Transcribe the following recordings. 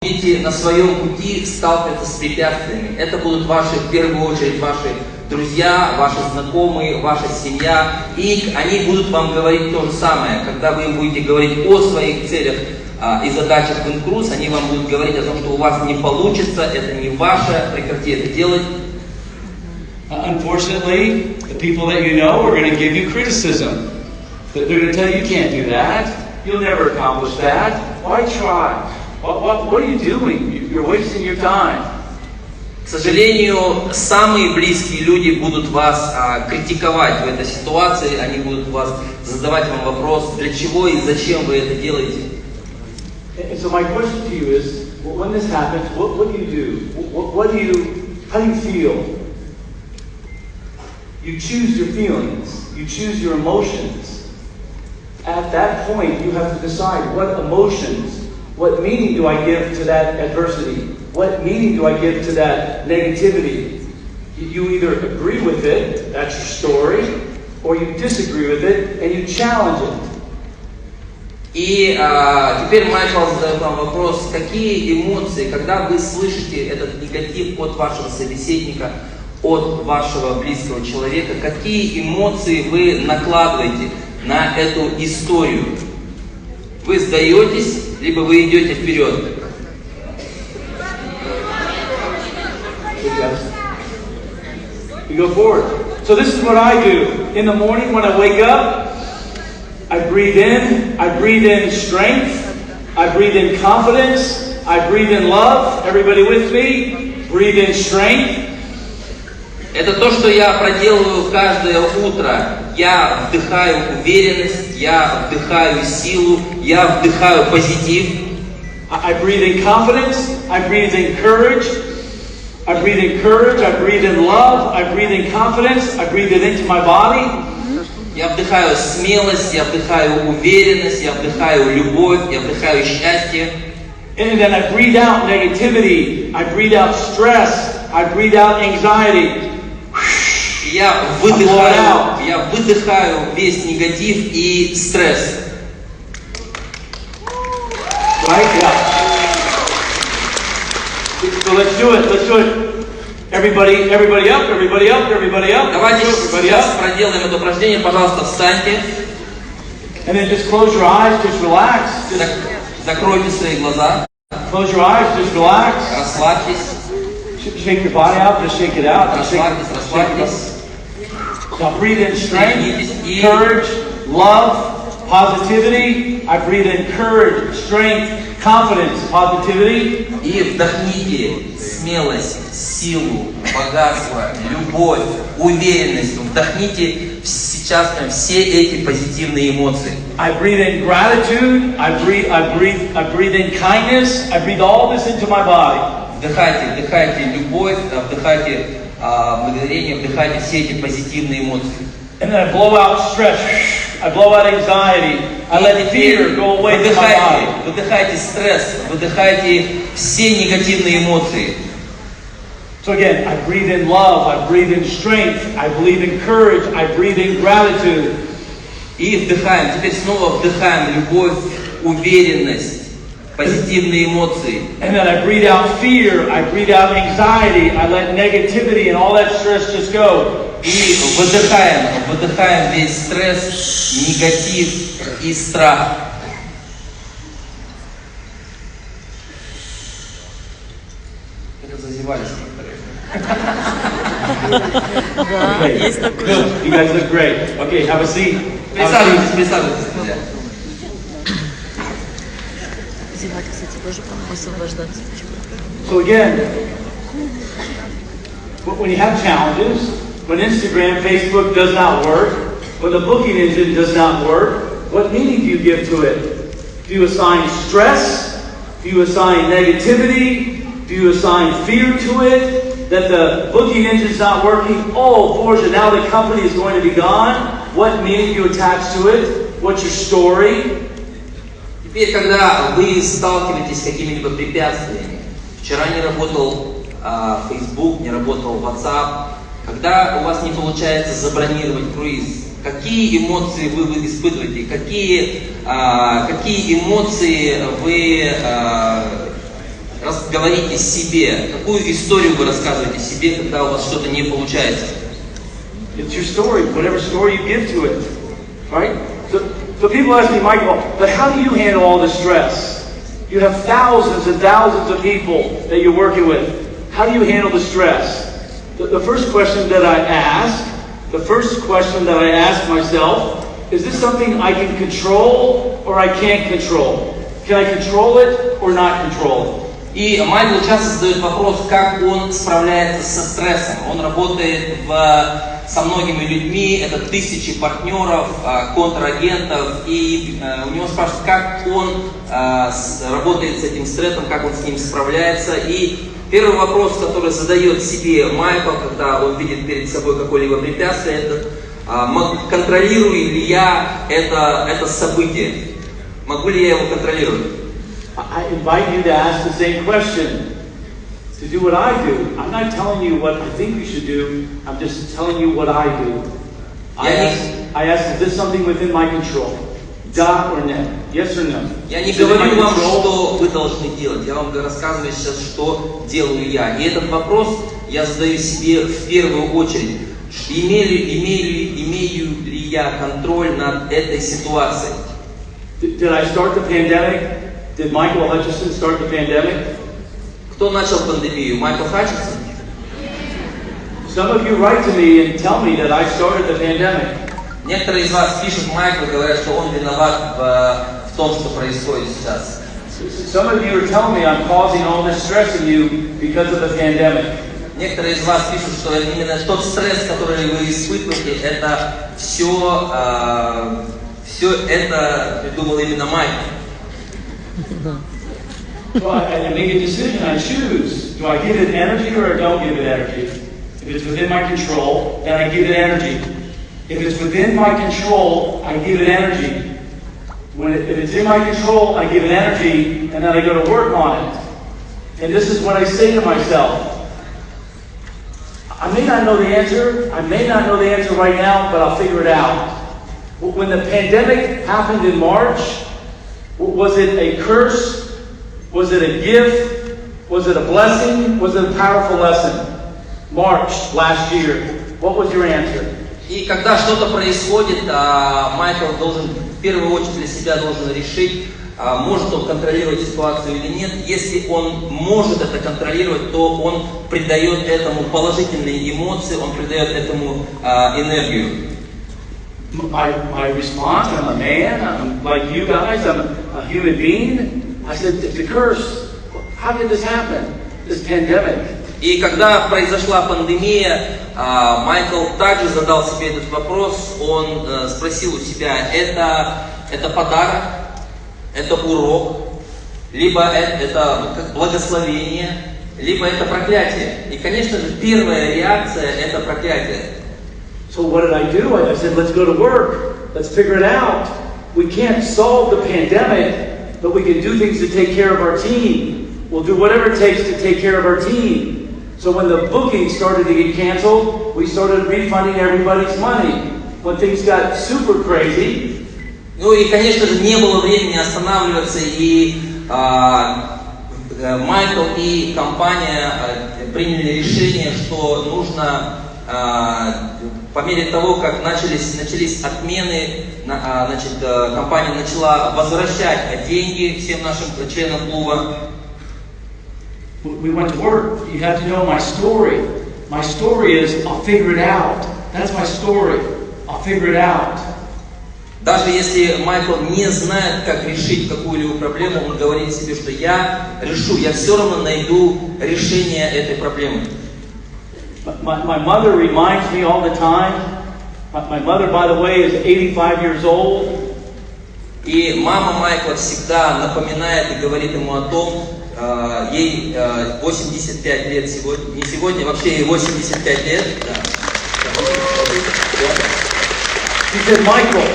будете на своем пути сталкиваться с препятствиями. Это будут ваши, в первую очередь, ваши друзья, ваши знакомые, ваша семья. И они будут вам говорить то же самое. Когда вы им будете говорить о своих целях и задачах в инкрус, они вам будут говорить о том, что у вас не получится, это не ваше, прекратите это делать. Unfortunately, the people that you know are going to give you criticism. They're going to tell you can't do that. You'll never accomplish that. Why try? What are you doing? You're wasting your time. К сожалению, самые близкие люди будут вас критиковать в этой ситуации, они будут вас задавать вам вопрос, для чего и зачем вы это делаете. And so my question to you is, when this happens, what do you do? How do you feel? You choose your feelings. You choose your emotions. At that point, you have to decide what emotions, what meaning do I give to that adversity? What meaning do I give to that negativity? You either agree with it, that's your story, or you disagree with it and you challenge it. И теперь Майкл задает вам вопрос, какие эмоции, когда вы слышите этот негатив от вашего собеседника, от вашего близкого человека, какие эмоции вы накладываете на эту историю? Вы сдаетесь, либо вы идете вперед? You go forward. So this is what I do. In the morning when I wake up, I breathe in strength, I breathe in confidence, I breathe in love. Everybody with me? Breathe in strength. Это то, что я проделываю каждое утро. Я вдыхаю уверенность, я вдыхаю силу, я вдыхаю позитив. I breathe in confidence, I breathe in courage, I breathe in courage, I breathe in love, I breathe in confidence, I breathe it into my body. Я вдыхаю смелость, я вдыхаю уверенность, я вдыхаю любовь, я вдыхаю счастье. And then I breathe out negativity, I breathe out stress, I breathe out anxiety. Я выдыхаю весь негатив и стресс. Right? Yeah. So let's do it. Everybody up, everybody up, everybody up. Давайте сейчас проделаем это упражнение. Пожалуйста, встаньте. And then just close your eyes, just relax. Закройте свои глаза. Close your eyes, just relax. Расслабьтесь. Shake your body out, just shake it out. Расслабьтесь. Now breathe in strength, courage, love, positivity. I breathe in courage, strength, confidence, positivity. И вдохните смелость, силу, богатство, любовь, уверенность. Вдохните сейчас прям все эти позитивные эмоции. I breathe in gratitude. I breathe in kindness. I breathe all this into my body. Вдыхайте любовь, вдыхайте благодарение, вдыхайте все эти позитивные эмоции. And then I blow out stress. I blow out anxiety. I let fear go away from my body. Выдыхайте стресс, выдыхайте все негативные эмоции. So again, I breathe in love, I breathe in strength, I breathe in courage, I breathe in gratitude. И вдыхаем, теперь снова вдыхаем любовь, уверенность, позитивные эмоции. And then I breathe out fear, I breathe out anxiety, I let negativity and all that stress just go. И выдыхаем весь стресс, негатив и страх. Это зазевались Okay. Good. You guys look great. Okay, have a seat. Присаживайтесь. Зевать, кстати, тоже освобождаться. So again, when you have challenges, when Instagram, Facebook does not work, when the booking engine does not work, what meaning do you give to it? Do you assign stress? Do you assign negativity? Do you assign fear to it? That the booking engine is not working? Oh, Borja, now the company is going to be gone. What meaning do you attach to it? What's your story? Теперь, когда вы сталкиваетесь с какими-либо препятствиями, вчера не работал Facebook, не работал WhatsApp, когда у вас не получается забронировать круиз, какие эмоции вы испытываете, какие эмоции вы говорите себе? Какую историю вы рассказываете себе, когда у вас что-то не получается? It's your story, whatever story you give to it, right? So people ask me, Michael, but how do you handle all the stress? You have thousands and thousands of people that you're working with. How do you handle the stress? The first question that I ask myself, is this something I can control or I can't control? Can I control it or not control it? И Майкл часто задает вопрос, как он справляется со стрессом. Он работает со многими людьми, это тысячи партнеров, контрагентов, и у него спрашивают, как он работает с этим стрессом, как он с ним справляется. И первый вопрос, который задает себе Майкл, когда он видит перед собой какое-либо препятствие, это контролирую ли я это событие, могу ли я его контролировать? I invite you to ask the same question, to do what I do. I'm not telling you what I think you should do, I'm just telling you what I do. I ask, is this something within my control? Да or no? Yes or no? Я не говорю вам, что вы должны делать, я вам рассказываю сейчас, что делаю я. И этот вопрос я задаю себе в первую очередь. Имею ли я контроль над этой ситуацией? Did I start the pandemic? Did Michael Hutchison start the pandemic? Кто начал пандемию? Майкл Хатчисон? Some of you write to me and tell me that I started the pandemic. Некоторые из вас пишут Майклу и говорят, что он виноват в том, что происходит сейчас. Some of you are telling me I'm causing all this stress in you because of the pandemic. Некоторые из вас пишут, что именно тот стресс, который вы испытываете, это все это придумал именно Майкл. So I make a decision, I choose. Do I give it energy or I don't give it energy? If it's within my control, then I give it energy. If it's within my control, I give it energy. If it's in my control, I give it energy, and then I go to work on it. And this is what I say to myself. I may not know the answer right now, but I'll figure it out. When the pandemic happened in March, was it a curse? Was it a gift? Was it a blessing? Was it a powerful lesson? March last year. What was your answer? И когда что-то происходит, Майкл должен в первую очередь для себя должен решить, может он контролировать ситуацию или нет. Если он может это контролировать, то он придает этому положительные эмоции, он придает этому энергию. My response, I'm a man, I'm like you guys, I'm a human being. I said, it's a curse. How did this happen? This pandemic. И когда произошла пандемия, Майкл также задал себе этот вопрос. Он спросил у себя, это подарок, это урок, либо это как благословение, либо это проклятие. И, конечно же, первая реакция – это проклятие. So what did I do? I said, let's go to work. Let's figure it out. We can't solve the pandemic, but we can do things to take care of our team. We'll do whatever it takes to take care of our team. So when the bookings started to get canceled, we started refunding everybody's money. When things got super crazy. Ну и, конечно же, не было времени останавливаться, и Майкл и компания приняли решение, что нужно по мере того, как начались отмены, значит, компания начала возвращать деньги всем нашим членам клуба. We went to work. You have to know my story. My story is, I'll figure it out. That's my story. I'll figure it out. Даже если Майкл не знает, как решить какую-либо проблему, он говорит себе, что я решу, я все равно найду решение этой проблемы. My mother reminds me all the time. My mother, by the way, is 85 years old. И мама Майкла всегда напоминает и говорит ему о том, ей 85 лет сегодня, не сегодня, вообще ей 85 лет. She said, Michael,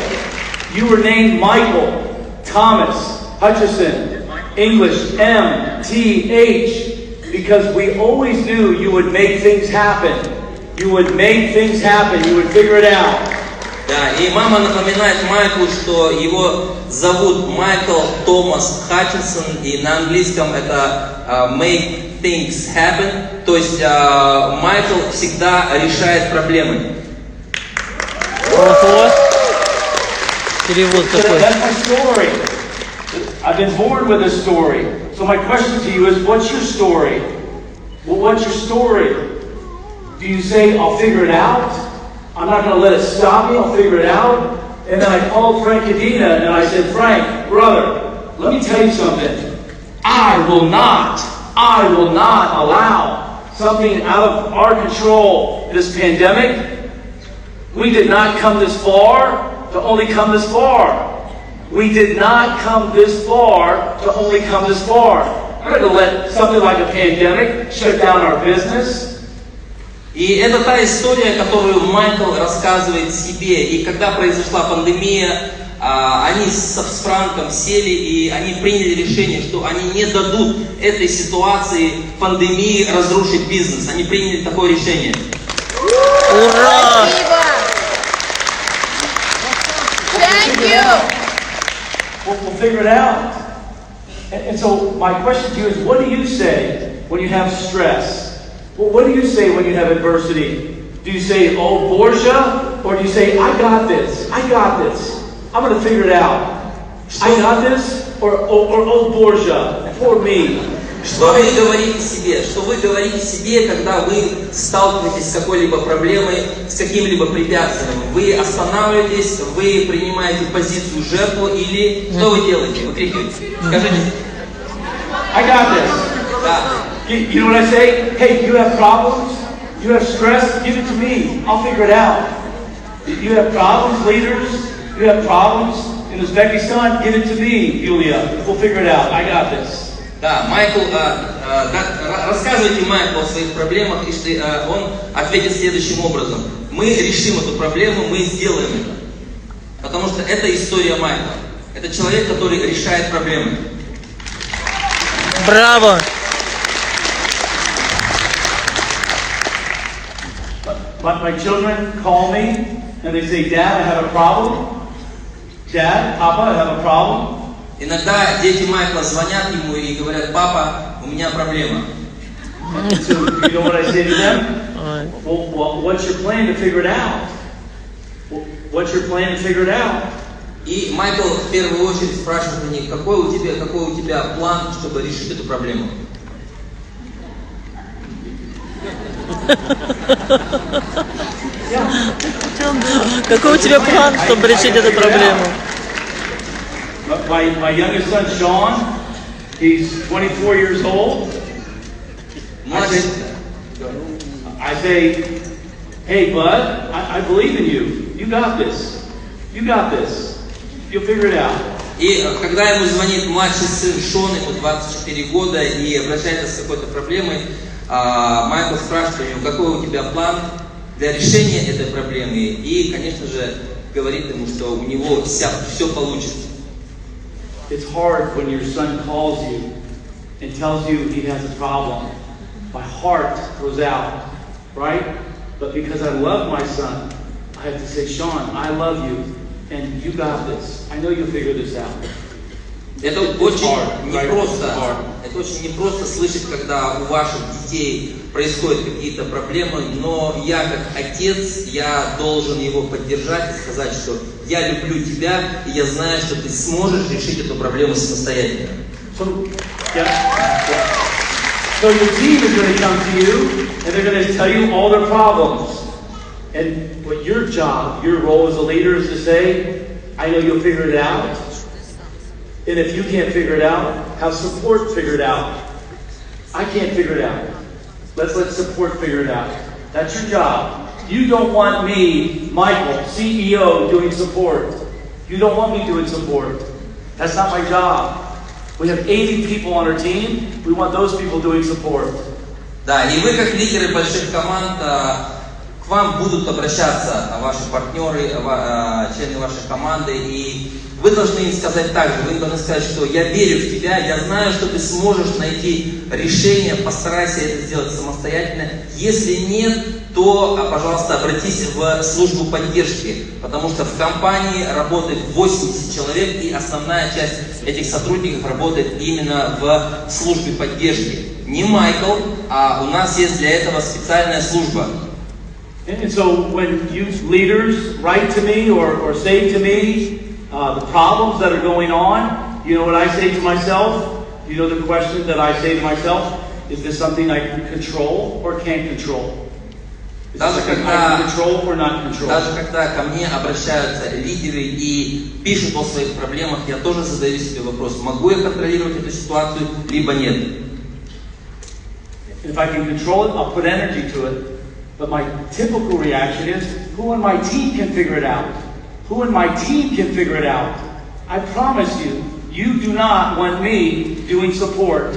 you were named Michael Thomas Hutchison, English M-T-H, because we always knew you would make things happen. You would make things happen. You would figure it out. Да, и мама напоминает Майклу, что его зовут Майкл Томас Хатчисон, и на английском это make things happen, то есть Майкл всегда решает проблемы. Ого. Перевод So такой. that's my story. I've been born with a story. So my question to you is, what's your story? Well, what's your story? Do you say, I'll figure it out? I'm not going to let it stop me. I'll figure it out. And then I called Frank Cadena and I said, Frank, brother, let me tell you something. I will not allow something out of our control, this pandemic. We did not come this far to only come this far. We did not come this far to only come this far. We're not going to let something like a pandemic shut down our business. И это та история, которую Майкл рассказывает себе. И когда произошла пандемия, они с Франком сели и они приняли решение, что они не дадут этой ситуации пандемии разрушить бизнес. Они приняли такое решение. Ура! Thank you. We'll figure it out. And so my question to you is, what do you say when you have stress? Well, what do you say when you have adversity? Do you say, oh, Borgia? Or do you say, I got this. I'm going to figure it out. I got this? Or oh, Borgia, for me. Что вы говорите себе? Что вы говорите себе, когда вы сталкиваетесь с какой-либо проблемой, с каким-либо препятствием? Вы останавливаетесь, вы принимаете позицию жертвы или что вы делаете? Вы крикните. Скажите. I got this. Да. You know what I say? Hey, you have problems? You have stress? Give it to me. I'll figure it out. You have problems, leaders? You have problems in Uzbekistan? Give it to me, Yulia. We'll figure it out. I got this. Да, Майкл, рассказывайте Майклу о своих проблемах, и он ответит следующим образом. Мы решим эту проблему, мы сделаем это. Потому что это история Майкла. Это человек, который решает проблемы. Браво! My children call me and they say, Dad, I have a problem. Dad, Papa, I have a problem. Иногда дети Майкла звонят ему и говорят: папа, у меня проблема. So, you know what I say to them? Well, what's your plan to figure it out? What's your plan to figure it out? И Майкл в первую очередь спрашивает у них: какой у тебя план, чтобы решить эту проблему? Какой у тебя план, чтобы решить эту проблему? My youngest son, Sean, he's 24 years old. I say, hey, bud, I believe in you. You got this. You got this. You'll figure it out. И когда ему звонит младший сын Шон, ему 24 года, и обращается с какой-то проблемой, Майкл спрашивает у него: какой у тебя план для решения этой проблемы? И, конечно же, говорит ему, что у него все получится. It's hard when your son calls you and tells you he has a problem. My heart goes out, right? But because I love my son, I have to say, Sean, I love you, and you got this. I know you'll figure this out. Это очень непросто. Это очень непросто слышать, когда у ваших детей происходят какие-то проблемы, но я как отец, я должен его поддержать и сказать, что я люблю тебя, и я знаю, что ты сможешь решить эту проблему самостоятельно. So your team is going to come to you, and they're going to tell you all their problems. And what your job, your role as a leader is to say, I know you'll figure it out. And if you can't figure it out, have support figure it out. I can't figure it out. Let's let support figure it out. That's your job. You don't want me, Michael, CEO, doing support. You don't want me doing support. That's not my job. We have 80 people on our team. We want those people doing support. Да, и вы как лидеры больших команд к вам будут обращаться ваши партнеры, члены вашей команды, и вы должны им сказать так же, вы должны сказать, что я верю в тебя, я знаю, что ты сможешь найти решение, постарайся это сделать самостоятельно. Если нет, то, пожалуйста, обратись в службу поддержки, потому что в компании работает 80 человек, и основная часть этих сотрудников работает именно в службе поддержки. Не Майкл, а у нас есть для этого специальная служба. And so when you leaders write to me or say to me the problems that are going on, you know what I say to myself? You know the question that I say to myself? Is this something I can control or can't control? Is this something I can control or not control? Даже когда ко мне обращаются лидеры и пишут о своих проблемах, я тоже задаю себе вопрос, могу я контролировать эту ситуацию, либо нет. If I can control it, I'll put energy to it. But my typical reaction is, who on my team can figure it out? Who on my team can figure it out? I promise you, you do not want me doing support.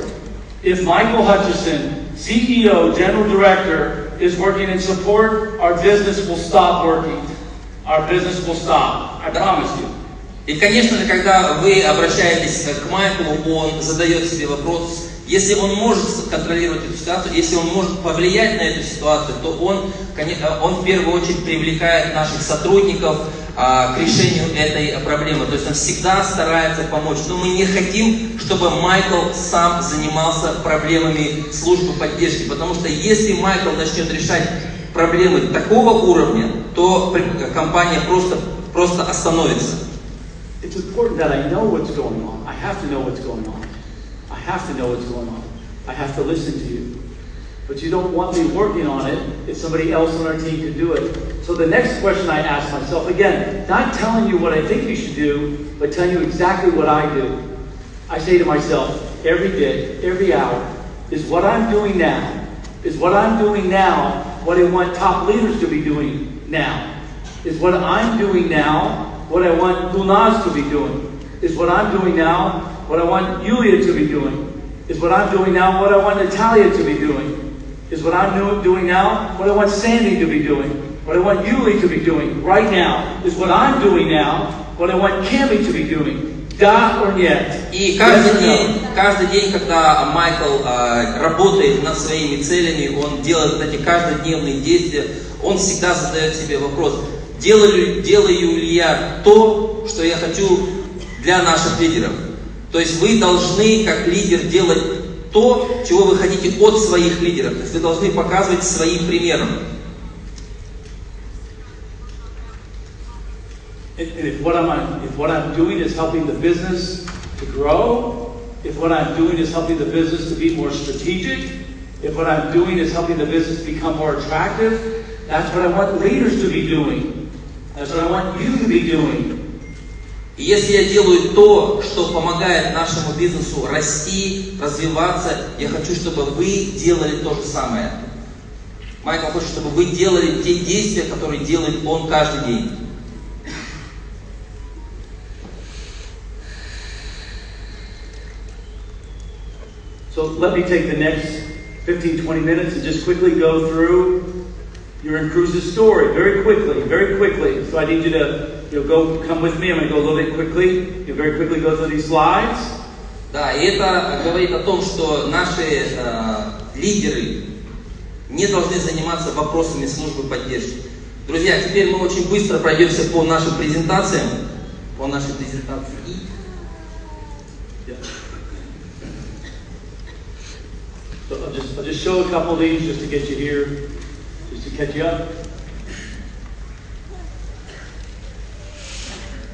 If Michael Hutchison, CEO, General Director, is working in support, our business will stop working. Our business will stop. I promise you. И, конечно же, когда вы обращаетесь к Майклу, он задает себе вопрос, если он может контролировать эту ситуацию, если он может повлиять на эту ситуацию, то он в первую очередь привлекает наших сотрудников к решению этой проблемы. То есть он всегда старается помочь. Но мы не хотим, чтобы Майкл сам занимался проблемами службы поддержки. Потому что если Майкл начнет решать проблемы такого уровня, то компания просто остановится. It's important that I know what's going on. I have to know what's going on. I have to know what's going on. I have to listen to you. But you don't want me working on it if somebody else on our team can do it. So the next question I ask myself, again, not telling you what I think you should do, but telling you exactly what I do. I say to myself, every day, every hour, is what I'm doing now what I want top leaders to be doing now? Is what I'm doing now what I want Gunaz to be doing? Is what I'm doing now what I want Yulia to be doing? Is what I'm doing now what I want Natalia to be doing? Is what I'm doing now what I want Sandy to be doing? What I want Yulia to be doing right now? Is what I'm doing now what I want Cami to be doing? Да or нет? И каждый день, когда Майкл работает над своими целями, он делает эти каждодневные действия, он всегда задает себе вопрос, делаю ли я то, что я хочу для наших лидеров. То есть вы должны, как лидер, делать то, чего вы хотите от своих лидеров. То есть вы должны показывать своим примером. If what I'm doing is helping the business to grow, if what I'm doing is helping the business to be more strategic, if what I'm doing is helping the business become more attractive, that's what I want leaders to be doing. That's what I want you to be doing. И если я делаю то, что помогает нашему бизнесу расти, развиваться, я хочу, чтобы вы делали то же самое. Майкл хочет, чтобы вы делали те действия, которые делает он каждый день. So let me take the next 15-20 minutes and just quickly go through your and Cruz's story very quickly. So I need you to come with me. I'm going to go a little bit quickly. You very quickly go through these slides. Да, и это говорит о том, что наши лидеры не должны заниматься вопросами службы поддержки. Друзья, теперь мы очень быстро пройдемся по нашим презентациям. So I'll just show a couple of these just to get you here, just to catch you up.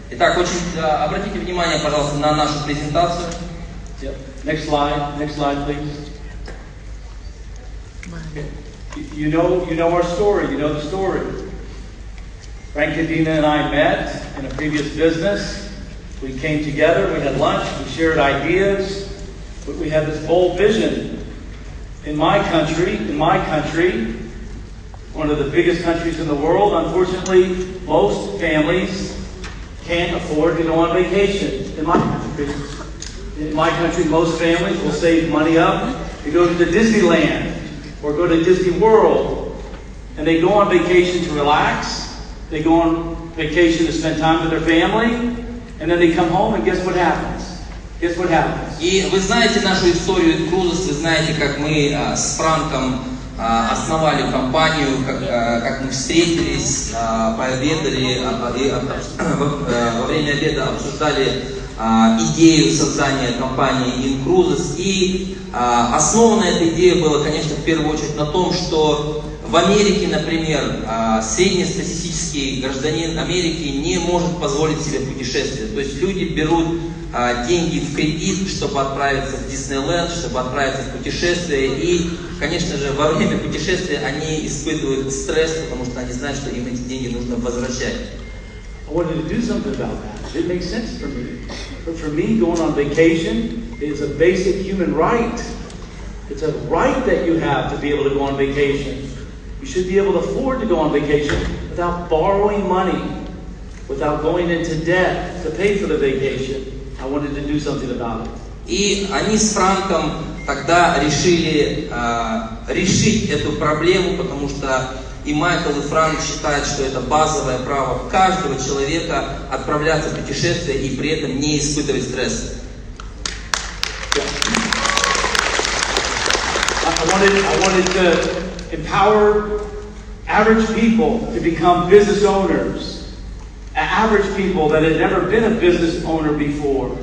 Итак, обратите внимание, пожалуйста, на нашу презентацию. Yep. Next slide, please. You know our story. You know the story. Frank and Dina and I met in a previous business. We came together. We had lunch. We shared ideas. We had this bold vision. In my country, one of the biggest countries in the world, unfortunately, most families can't afford to go on vacation. In my country, most families will save money up to go to Disneyland or go to Disney World. and they go on vacation to relax, they go on vacation to spend time with their family, and then they come home and guess what happens? Guess what happens? И вы знаете нашу историю Cruises, вы знаете, как мы с Франком основали компанию, как мы встретились, пообедали, и во время обеда обсуждали идею создания компании Cruises. И основана эта идея была, конечно, в первую очередь на том, что в Америке, например, среднестатистический гражданин Америки не может позволить себе путешествие. То есть люди берут деньги в кредит, чтобы отправиться в Диснейленд, чтобы отправиться в путешествие. И, конечно же, во время путешествия они испытывают стресс, потому что они знают, что им эти деньги нужно возвращать. I wanted to do something about that. It makes sense for me. But for me, going on vacation is a basic human right. It's a right that you have to be able to go on vacation. You should be able to afford to go on vacation without borrowing money, without going into debt to pay for the vacation. I wanted to do something about it. И они с Франком тогда решили решить эту проблему, потому что и Майкл, и Франк считают, что это базовое право каждого человека отправляться в путешествие и при этом не испытывать стресс. I wanted to empower average people to become business owners. Average people that had never been a business owner before.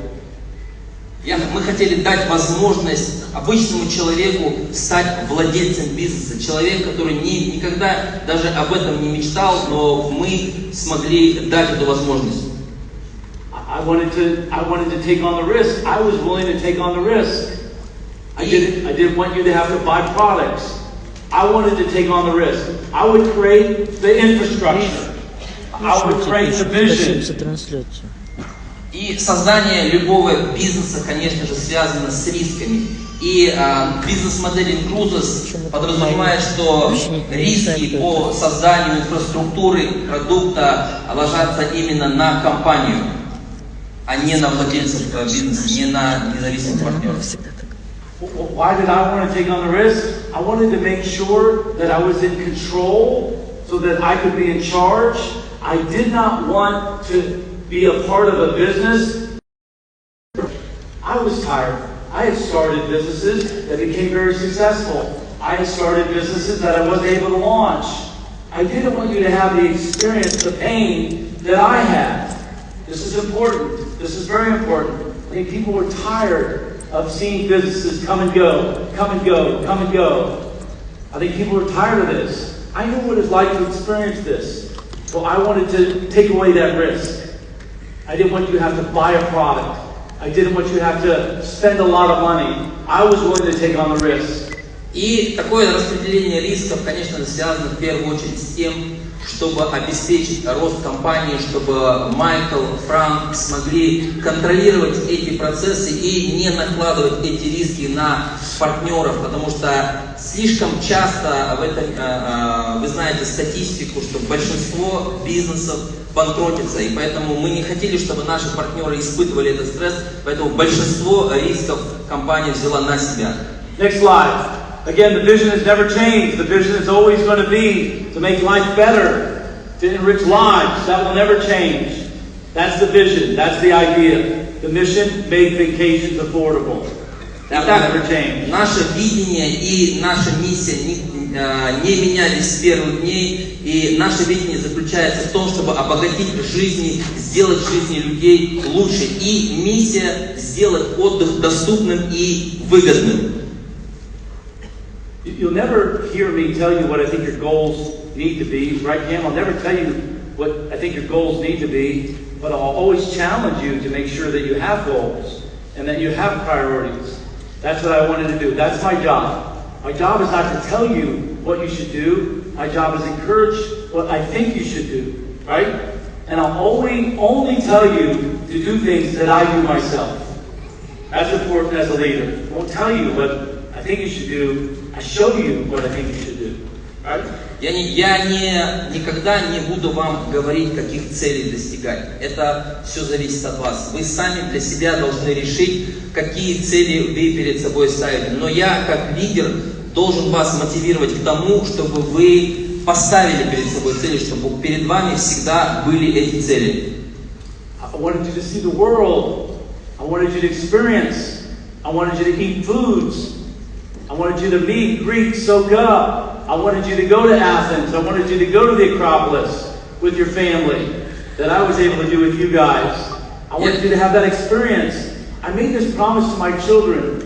Мы хотели дать возможность обычному человеку стать владельцем бизнеса. Человек, который никогда даже об этом не мечтал, но мы смогли дать эту возможность. I wanted to take on the risk. I was willing to take on the risk. I didn't want you to have to buy products. I wanted to take on the risk. I would create the infrastructure. I would create the vision. И создание любого бизнеса, конечно же, связано с рисками. И бизнес-модель Cruises подразумевает, что риски по созданию инфраструктуры продукта ложатся именно на компанию, а не на владельцев бизнеса, не на независимых партнеров. Why did I want to take on the risk? I wanted to make sure that I was in control so that I could be in charge. I did not want to be a part of a business. I was tired. I had started businesses that became very successful. I had started businesses that I wasn't able to launch. I didn't want you to have the experience, the pain that I had. This is important. This is very important. I think people were tired of seeing businesses come and go, come and go, come and go. I think people were tired of this. I knew what it's like to experience this. So I wanted to take away that risk. I didn't want you to have to buy a product. I didn't want you to have to spend a lot of money. I was willing to take on the risk. И такое распределение рисков, конечно же, связано в первую очередь с тем, чтобы обеспечить рост компании, чтобы Майкл, Франк смогли контролировать эти процессы и не накладывать эти риски на партнеров, потому что слишком часто вы знаете статистику, что большинство бизнесов банкротится, и поэтому мы не хотели, чтобы наши партнеры испытывали этот стресс, поэтому большинство рисков компания взяла на себя. Next slide. Again, the vision has never changed. The vision is always going to be to make life better, to enrich lives. That will never change. That's the vision. That's the idea. The mission, make vacations affordable. That will never change. Наше видение и наша миссия не менялись с первых дней, и наше видение заключается в том, чтобы обогатить жизни, сделать жизни людей лучше, и миссия сделать отдых доступным и выгодным. You'll never hear me tell you what I think your goals need to be, right, Cam? I'll never tell you what I think your goals need to be, but I'll always challenge you to make sure that you have goals and that you have priorities. That's what I wanted to do. That's my job. My job is not to tell you what you should do. My job is to encourage what I think you should do, right? And I'll only tell you to do things that I do myself. That's important as a leader. I won't tell you what I think you should do. I show you what I think you should do. Right? Я никогда не буду вам говорить, каких целей достигать. Это все зависит от вас. Вы сами для себя должны решить, какие цели вы перед собой ставите. Но я, как лидер, должен вас мотивировать к тому, чтобы вы поставили перед собой цели, чтобы перед вами всегда были эти цели. I wanted you to see the world. I wanted you to experience. I wanted you to eat foods. I wanted you to meet, greet, soak up. I wanted you to go to Athens. I wanted you to go to the Acropolis with your family that I was able to do with you guys. I wanted you to have that experience. I made this promise to my children.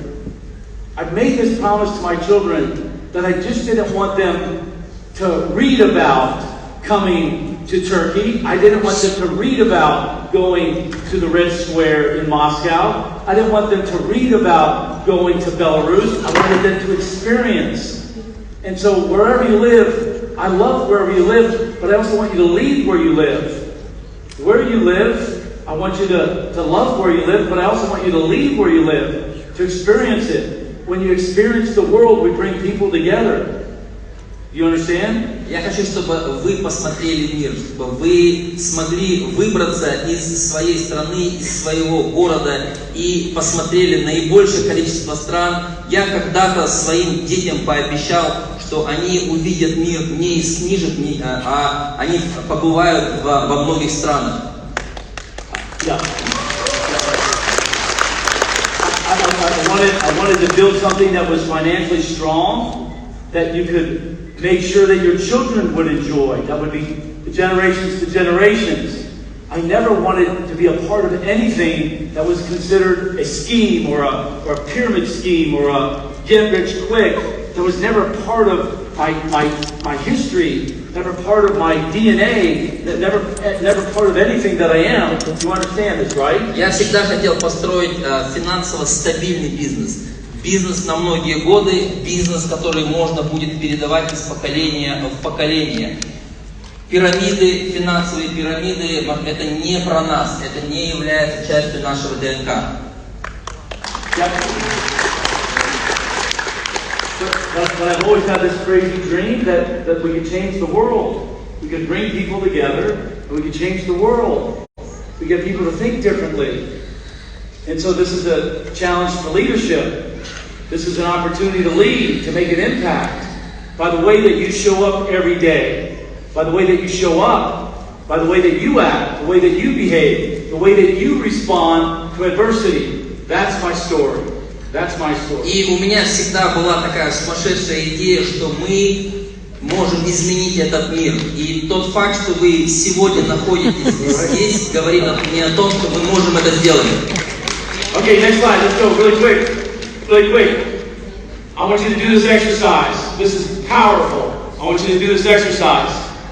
I've made this promise to my children that I just didn't want them to read about coming to Turkey. I didn't want them to read about going to the Red Square in Moscow. I didn't want them to read about going to Belarus. I wanted them to experience. And so wherever you live, I love wherever you live, but I also want you to lead where you live. Where you live, I want you to love where you live, but I also want you to lead where you live, to experience it. When you experience the world, we bring people together. You understand? Я хочу, чтобы вы посмотрели мир, чтобы вы смогли выбраться из своей страны, из своего города и посмотрели наибольшее количество стран. Я когда-то своим детям пообещал, что они увидят мир не из книжек, а они побывают во многих странах. Yeah. I wanted to build something that was financially strong, that you could make sure that your children would enjoy. That would be generations to generations. I never wanted to be a part of anything that was considered a scheme or a pyramid scheme or a get rich quick. That was never part of my history, never part of my DNA, never part of anything that I am. You understand this, right? Я всегда хотел построить финансово стабильный бизнес. Бизнес на многие годы, бизнес, который можно будет передавать из поколения в поколение. Пирамиды, финансовые пирамиды, это не про нас, это не является частью нашего ДНК. But I've always had this crazy dream that we could change the world. We could bring people together and we could change the world. We get people to think differently. And so this is a challenge for leadership. This is an opportunity to lead, to make an impact by the way that you show up every day, by the way that you show up, by the way that you act, the way that you behave, the way that you respond to adversity. That's my story. That's my story. И у меня всегда была такая сумасшедшая идея, что мы можем изменить этот мир. И тот факт, что вы сегодня находитесь здесь, говорит мне о том, что мы можем это сделать. Okay, next slide. Let's go really quick. Really quick. I want you to do this exercise. This is powerful. I want you to do this exercise.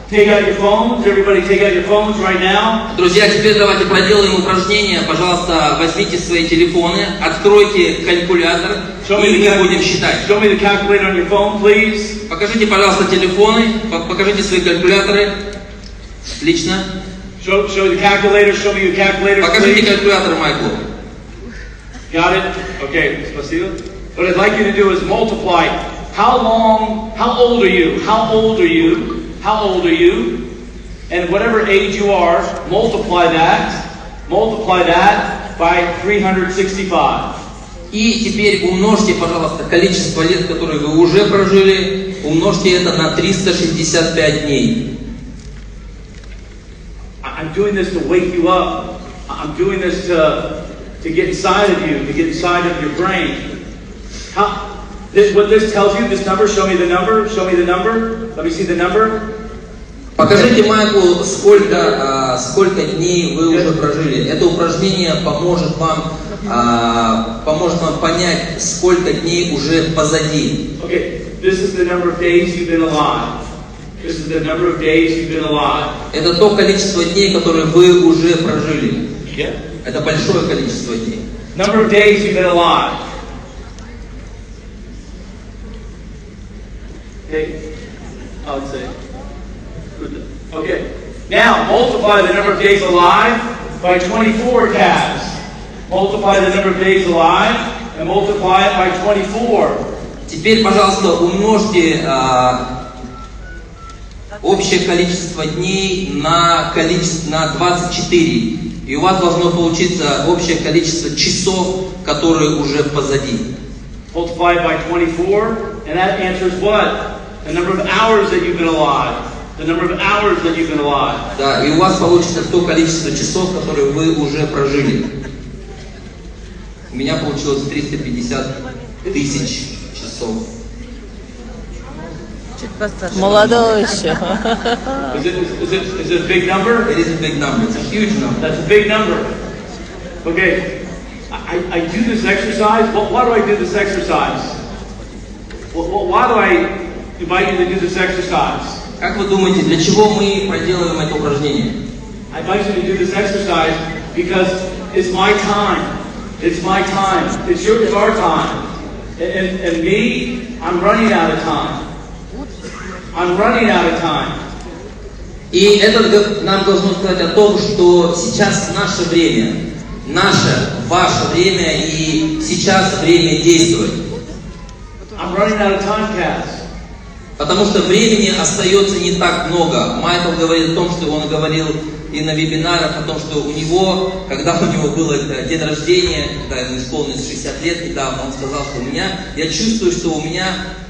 Take out your phones. Everybody take out your phones right now. Друзья, теперь давайте проделаем упражнение. Пожалуйста, возьмите свои телефоны, откройте калькулятор, и мы будем считать. Show me the calculator on your phone, please. Покажите, пожалуйста, телефоны, покажите свои калькуляторы. Отлично. Show the calculator. Show me your calculator, Покажите please. калькулятор Майклу. Got it? Okay, спасибо. What I'd like you to do is multiply. How old are you? How old are you? How old are you? And whatever age you are, multiply that by 365. И теперь умножьте, пожалуйста, количество лет, которые вы уже прожили, умножьте это на 365 дней. I'm doing this to wake you up. I'm doing this to get inside of you, to get inside of your brain. What this tells you, this number, show me the number, show me the number. Let me see the number. Покажите Майклу, сколько дней вы уже прожили. Это упражнение поможет вам понять, сколько дней уже позади. Okay, this is the number of days you've been alive. This is the number of days you've been alive. Это то количество дней, которые вы уже прожили. Yeah. Это большое количество дней. Number of days you've been alive. Okay, I would say. Okay, now multiply the number of days alive by 24 calves. Multiply the number of days alive and multiply it by 24. Теперь, пожалуйста, умножьте общее количество дней на 24. И у вас должно получиться общее количество часов, которые уже позади. Multiply by 24, and that answers what? the number of hours that you've been alive, the number of hours that you've been alive. Да, и у вас получится то количество часов, которые вы уже прожили. У меня получилось 350 тысяч часов. Чуть постарше. Молодой еще. Is it a big number? It is a big number. It's a huge number. That's a big number. Okay, I do this exercise. Why do I do this exercise? Why do I invite you to do this exercise? Как вы думаете, для чего мы проделываем это упражнение? I invite you to do this exercise because it's my time. It's my time. It's our time. And me, I'm running out of time. I'm running out of time. И это нам должно сказать о том, что сейчас наше время, ваше время, и сейчас время действовать. I'm running out of time, Cass. Потому что времени остается не так много. Майкл говорит о том, что он говорил и на вебинарах о том, что у него, когда у него был день рождения, когда ему исполнилось 60 лет недавно, он сказал, что я чувствую, что у меня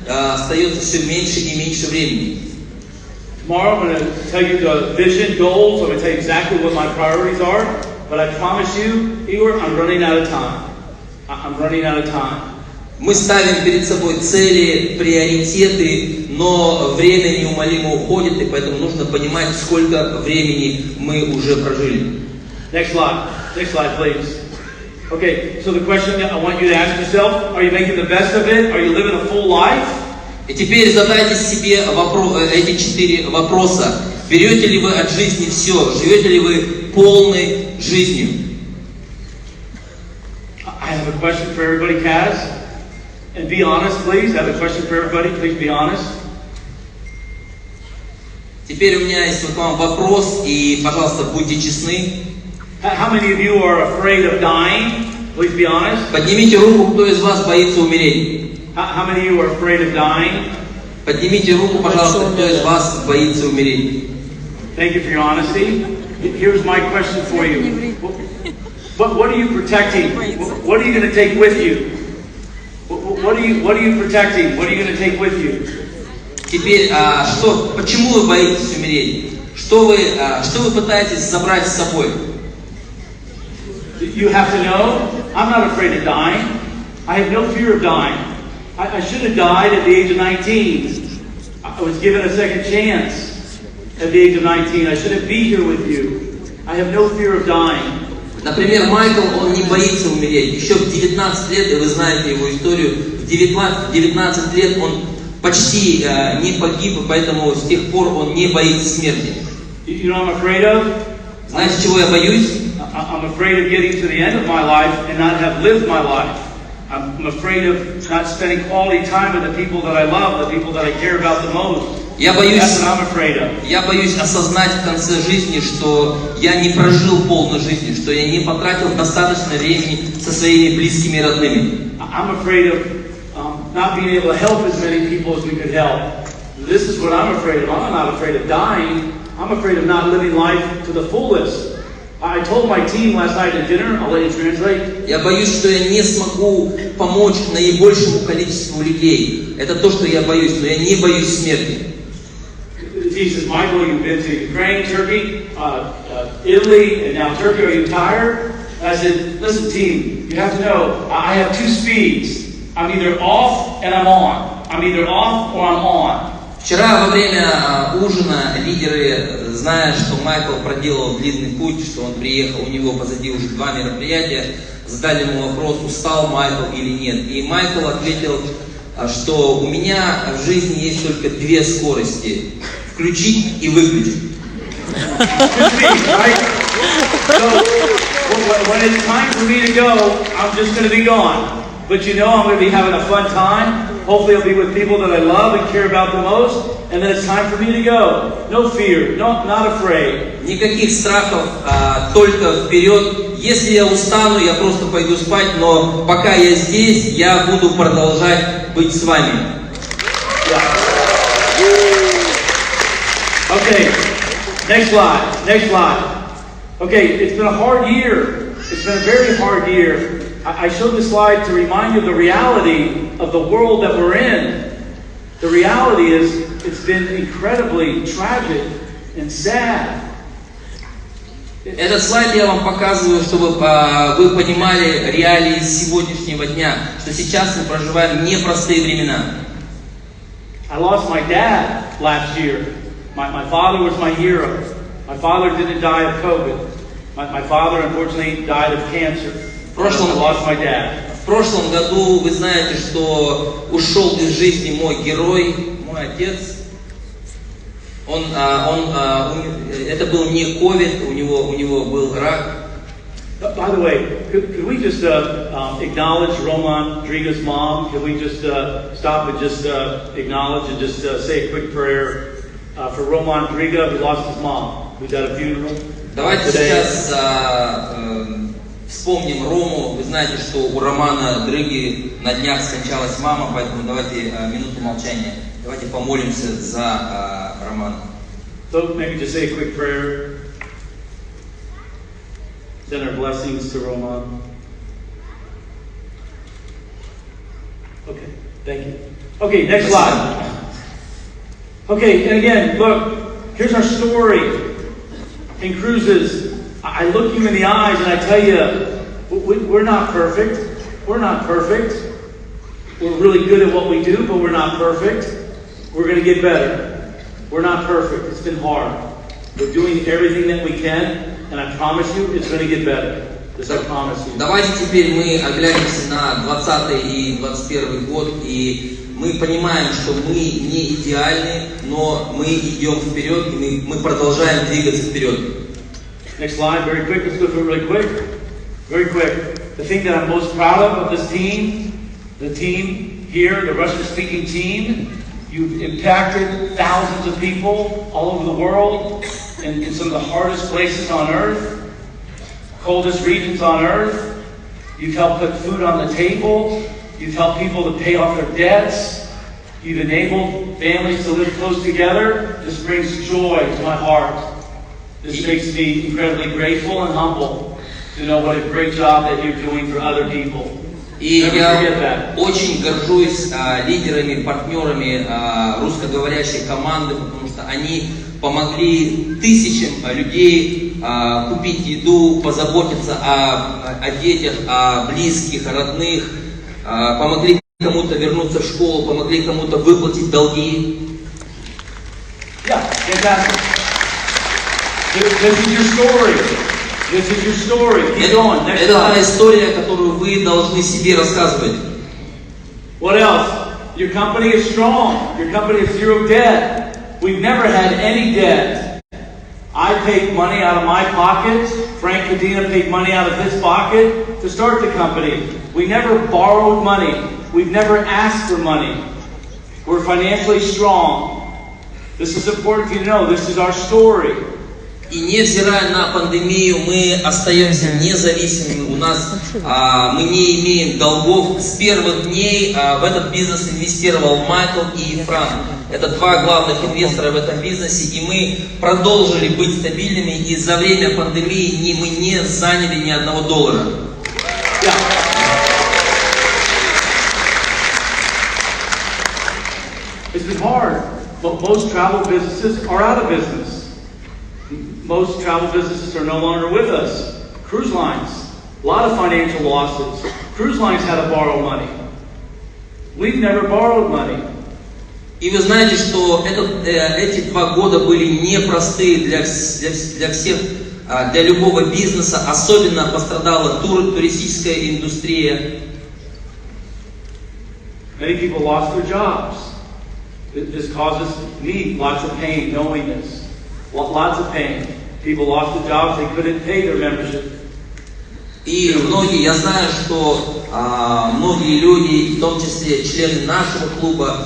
остается все меньше и меньше времени. Tomorrow I'm going to tell you the vision, goals. I'm going to tell you exactly what my priorities are. But I promise you, Igor, I'm running out of time. I'm running out of time. Мы ставим перед собой цели, приоритеты, но время неумолимо уходит, и поэтому нужно понимать, сколько времени мы уже прожили. Next slide, please. Okay, so the question that I want you to ask yourself, are you making the best of it? Are you living a full life? И теперь задайте себе эти 4 вопроса. Берете ли вы от жизни все? Живете ли вы полной жизнью? I have a question for everybody, Kaz. And be honest, please. I have a question for everybody. Please be honest. Теперь у меня есть к вам вопрос, и, пожалуйста, будьте честны. How many of you are afraid of dying? Please be honest. Поднимите руку, кто из вас боится умереть. How many of you are afraid of dying? Поднимите руку, пожалуйста, кто из вас боится умереть. Thank you for your honesty. Here's my question for you. What are you protecting? What are you going to take with you? What are you protecting? What are you going to take with you? Теперь, почему вы боитесь умереть? Что вы пытаетесь забрать с собой? You have to know, I'm not afraid of dying. I have no fear of dying. I should have died at the age of 19. I was given a second chance at the age of 19. I shouldn't be here with you. I have no fear of dying. Например, Майкл, он не боится умереть. Еще в 19 лет, и вы знаете его историю, в 19 лет он почти не погиб, и поэтому с тех пор он не боится смерти. You know what I'm afraid of? Знаете, чего я боюсь? I'm afraid of getting to the end of my life and not have lived my life. I'm afraid of not spending quality time with the people that I love, the people that I care about the most. That's what I'm afraid of. Я боюсь осознать в конце жизни, что я не прожил полной жизни, что я не потратил достаточно времени со своими близкими и родными. I'm afraid of not being able to help as many people as we could help. This is what I'm afraid of. I'm not afraid of dying. I'm afraid of not living life to the fullest. I told my team last night at dinner, I'll let you translate. Я боюсь, что я не смогу помочь наибольшему количеству людей. Это то, что я боюсь, но я не боюсь смерти. He says, Michael, you've been to Ukraine, Turkey, Italy, and now Turkey. Are you tired? I said, listen, team, you have to know, I have 2 speeds. I'm either off and I'm on. I'm either off or I'm on. Вчера во время ужина лидеры, зная, что Майкл проделал длинный путь, что он приехал, у него позади уже 2 мероприятия, задали ему вопрос, устал Майкл или нет. И Майкл ответил, что у меня в жизни есть только 2 скорости. Включить и выключить. When it's time for me to go, I'm just going to be gone. But you know I'm going to be having a fun time. Hopefully I'll be with people that I love and care about the most. And then it's time for me to go. No fear, not afraid. Никаких страхов, только вперед. Если я устану, я просто пойду спать, но пока я здесь, я буду продолжать быть с вами. Okay, next slide. Okay, it's been a hard year. It's been a very hard year. I showed this slide to remind you of the reality of the world that we're in. The reality is it's been incredibly tragic and sad. Этот слайд я вам показываю, чтобы вы понимали реалии сегодняшнего дня, что сейчас мы проживаем непростые времена. I lost my dad last year. My father was my hero. My father didn't die of COVID. My father unfortunately died of cancer. I lost my dad. В прошлом году вы знаете, что ушел из жизни мой герой, мой отец. Это был не COVID, у него был рак. By the way, could we just acknowledge Roman Driga's mom? Could we just stop and just acknowledge and just say a quick prayer for Roman Driga, who lost his mom, who's at a funeral? Давайте сейчас вспомним Рому. Вы знаете, что у Романа Дрыги на днях скончалась мама, поэтому давайте минуту молчания. Давайте помолимся за Романа. So maybe just say a quick prayer. Send our blessings to Roman. Okay, thank you. Okay, next slide. Okay, and again, look, here's our story. In cruises, I look you in the eyes and I tell you, we're not perfect. We're not perfect. We're really good at what we do, but we're not perfect. We're going to get better. We're not perfect. It's been hard. We're doing everything that we can. And I promise you, it's going to get better. This I promise you. Давайте теперь мы оглянемся на 20 и 21 год, и мы понимаем, что мы не идеальны, но мы идем вперед, и мы продолжаем двигаться вперед. Next slide, very quick. Let's go through it really quick. Very quick. The thing that I'm most proud of this team, the team here, the Russian-speaking team, you've impacted thousands of people all over the world. In some of the hardest places on earth, coldest regions on earth. You've helped put food on the table. You've helped people to pay off their debts. You've enabled families to live close together. This brings joy to my heart. This makes me incredibly grateful and humble to know what a great job that you're doing for other people. И я очень горжусь лидерами, партнерами русскоговорящей команды, потому что они помогли тысячам людей купить еду, позаботиться о детях, о близких, о родных, помогли кому-то вернуться в школу, помогли кому-то выплатить долги. Yeah, fantastic. This is your story. This is your story. Keep going. Next Это та slide. история, которую вы должны себе рассказывать. What else? Your company is strong. Your company has zero debt. We've never had any debt. I paid money out of my pocket. Frank Cadena paid money out of his pocket to start the company. We never borrowed money. We've never asked for money. We're financially strong. This is important for you to know. This is our story. И невзирая на пандемию, мы остаемся независимыми. Мы не имеем долгов. С первых дней в этот бизнес инвестировал Майкл и Франк. Это два главных инвестора в этом бизнесе. И мы продолжили быть стабильными. И за время пандемии мы не заняли ни одного доллара. It's been hard, but most travel businesses are out of business. Most travel businesses are no longer with us. Cruise lines, a lot of financial losses. Cruise lines had to borrow money. We've never borrowed money. И вы знаете, что эти 2 года были непростые для всех, для любого бизнеса. Особенно пострадала туристическая индустрия. Many people lost their jobs. This causes me lots of pain knowing this. Lots of pain. People lost their jobs, they couldn't pay their membership. И я знаю, что многие люди, в том числе члены нашего клуба,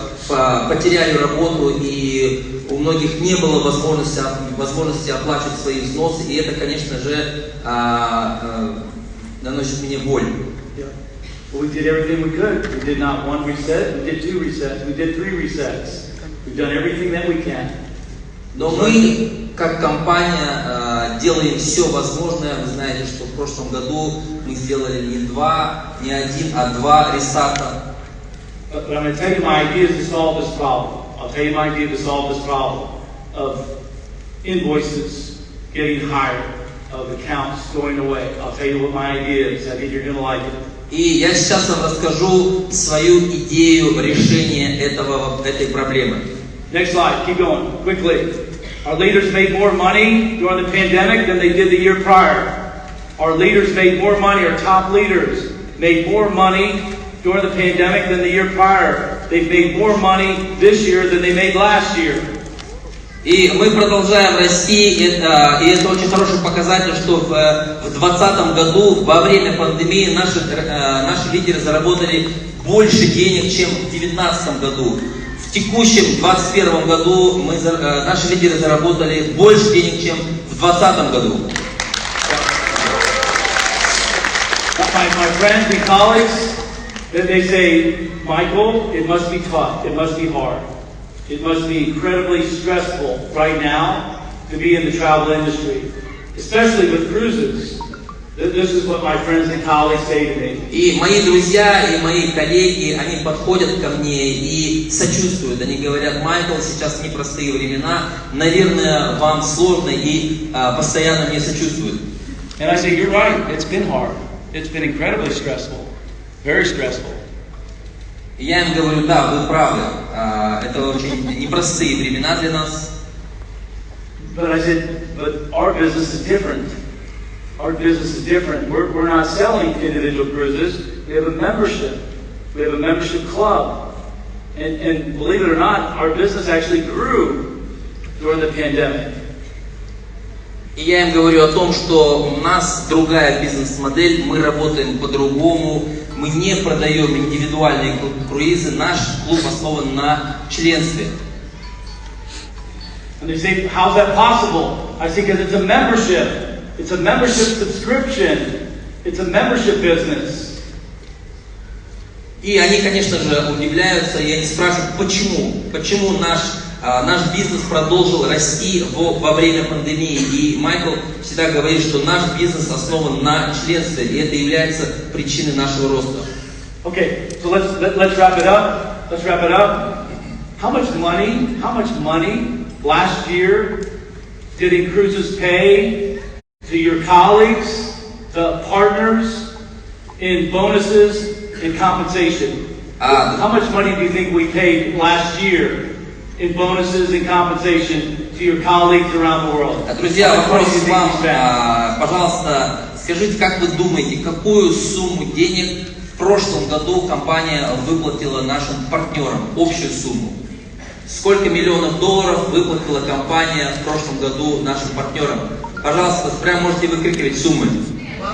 потеряли работу, и у многих не было возможности оплачивать свои взносы, и это, конечно же, наносит мне боль. We did everything we could. We did not 1 reset, we did 2 resets, we did 3 resets. We've done everything that we can. Но мы, как компания, делаем все возможное. Вы знаете, что в прошлом году мы сделали не 1, а 2 ресата. But I'm going to tell you my idea is to solve this problem. I'll tell you my idea to solve this problem of invoices getting higher, of accounts going away. I'll tell you what my idea is. I think you're going to like it. И я сейчас вам расскажу свою идею решения этой проблемы. Next slide. Keep going quickly. Our leaders made more money during the pandemic than they did the year prior. Our leaders made more money. Our top leaders made more money during the pandemic than the year prior. They've made more money this year than they made last year. И мы продолжаем расти, и это очень хороший показатель, что в 2020 году, во время пандемии, наши лидеры заработали больше денег, чем в 2019 году. В текущем 2021 году наши лидеры заработали больше денег, чем в 2020 году. My friends and colleagues, they say, Michael, it must be tough, it must be hard. It must be incredibly stressful right now to be in the travel industry, especially with cruises. This is what my friends and colleagues say to me. И мои друзья, и мои коллеги, они подходят ко мне и сочувствуют. Они говорят: Майкл, сейчас непростые времена, наверное, вам сложно, и постоянно мне сочувствуют. And I say, you're right, it's been hard. It's been incredibly stressful, very stressful. Я им говорю: да, вы правы, это очень непростые времена для нас. But I said, but our business is different. Our business is different. We're not selling individual cruises. We have a membership. We have a membership club. And believe it or not, our business actually grew during the pandemic. И я им говорю о том, что у нас другая бизнес-модель, мы работаем по-другому, мы не продаем индивидуальные круизы, наш клуб основан на членстве. And they say, how's that possible? I say, because it's a membership. It's a membership subscription. It's a membership business. И они, конечно же, удивляются, и они спрашивают, почему наш бизнес продолжил расти во время пандемии. И Майкл всегда говорит, что наш бизнес основан на членстве, и это является причиной нашего роста. Okay, so let's wrap it up. Let's wrap it up. How much money last year did cruises pay to your colleagues, to partners, in bonuses and compensation? How much money do you think we paid last year in bonuses and compensation to your colleagues around the world? Друзья, вопрос вам, пожалуйста, скажите, как вы думаете, какую сумму денег в прошлом году компания выплатила нашим партнерам, общую сумму? Сколько миллионов долларов выплатила компания в прошлом году нашим партнерам? Пожалуйста, прямо можете выкрикивать суммы.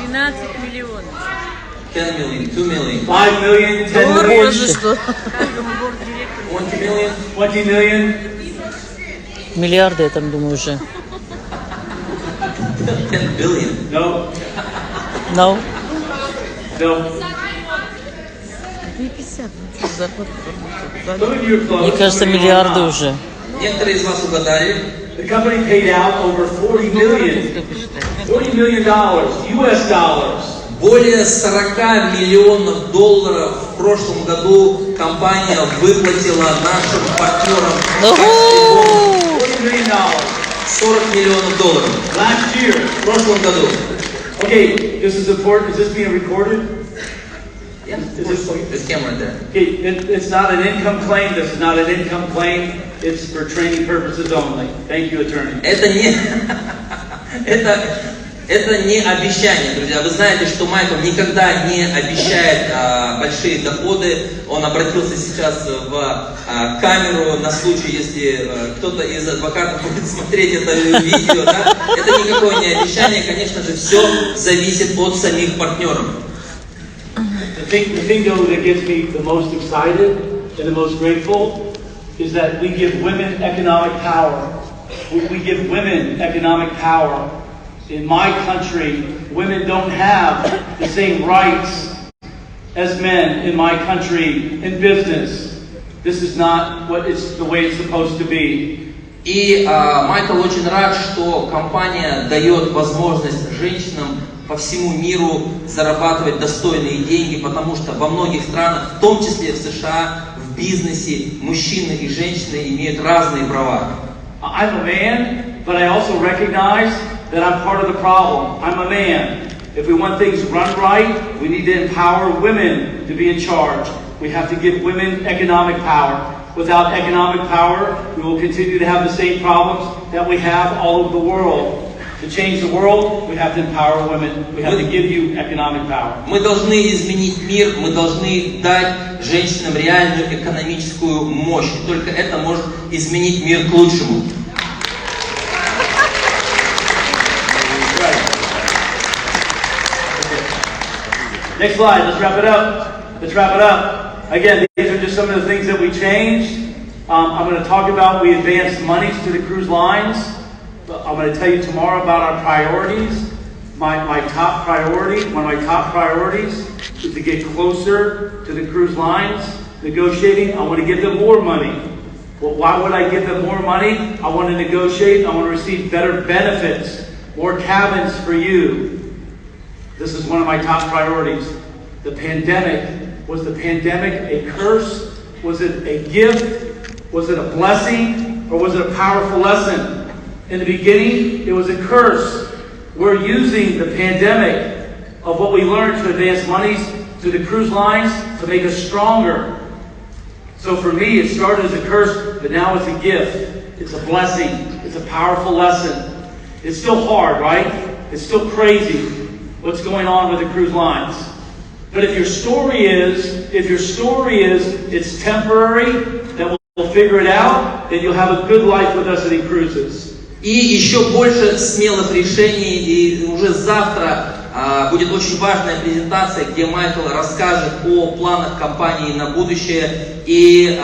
12 миллионов. 10 million, 2 million. 5 million, 10 million, Боже, что? 20 million. 20 million. Миллиарды, я там думаю, уже. 10 billion. No, No. no. Не 50, заход. Some of you are close. Мне кажется, some of you are миллиарды not. уже. Некоторые из вас угадали. The company paid out over $40 million US dollars. Более 40 миллионов долларов в прошлом году компания выплатила нашим партнерам. Ого! $40 million 40 миллионов долларов last year. в прошлом году. Okay, this is important. Is this being recorded? Yeah, this camera there. Okay, it's not an income claim. This is not an income claim. It's for training purposes only. Thank you, attorney. Это не обещание, друзья. Вы знаете, что Майкл никогда не обещает большие доходы. Он обратился сейчас в камеру на случай, если кто-то из адвокатов будет смотреть это видео. Да? Это никакое не обещание. Конечно же, все зависит от самих партнеров. The thing though that gets me the most excited and the most grateful is that we give women economic power. We give women economic power. In my country, women don't have the same rights as men in my country in business. This is not the way it's supposed to be. И Майкл очень рад, что компания дает возможность женщинам по всему миру зарабатывать достойные деньги, потому что во многих странах, в том числе в США, в в бизнесе мужчины и женщины имеют разные права. I'm a man, but I also recognize that I'm part of the problem. I'm a man. If we want things run right, we need to empower women to be in charge. We have to give women economic power. Without economic power, we will continue to have the same problems that we have all over the world. To change the world, we have to empower women. We have to give you economic power. Мы должны изменить мир, мы должны дать женщинам реальную экономическую мощь. И только это может изменить мир к лучшему. Next slide, let's wrap it up. Again, these are just some of the things that we changed. I'm going to talk about, we advanced monies to the cruise lines. I'm going to tell you tomorrow about our priorities. My top priority, one of my top priorities is to get closer to the cruise lines. Negotiating, I want to give them more money. Well, why would I give them more money? I want to negotiate, I want to receive better benefits, more cabins for you. This is one of my top priorities. The pandemic, was the pandemic a curse? Was it a gift? Was it a blessing? Or was it a powerful lesson? In the beginning, it was a curse. We're using the pandemic of what we learned to advance monies to the cruise lines to make us stronger. So for me, it started as a curse, but now it's a gift. It's a blessing. It's a powerful lesson. It's still hard, right? It's still crazy what's going on with the cruise lines. But if your story is it's temporary, then we'll figure it out, then you'll have a good life with us at E-Cruises. И еще больше смелых решений, и уже завтра будет очень важная презентация, где Майкл расскажет о планах компании на будущее. И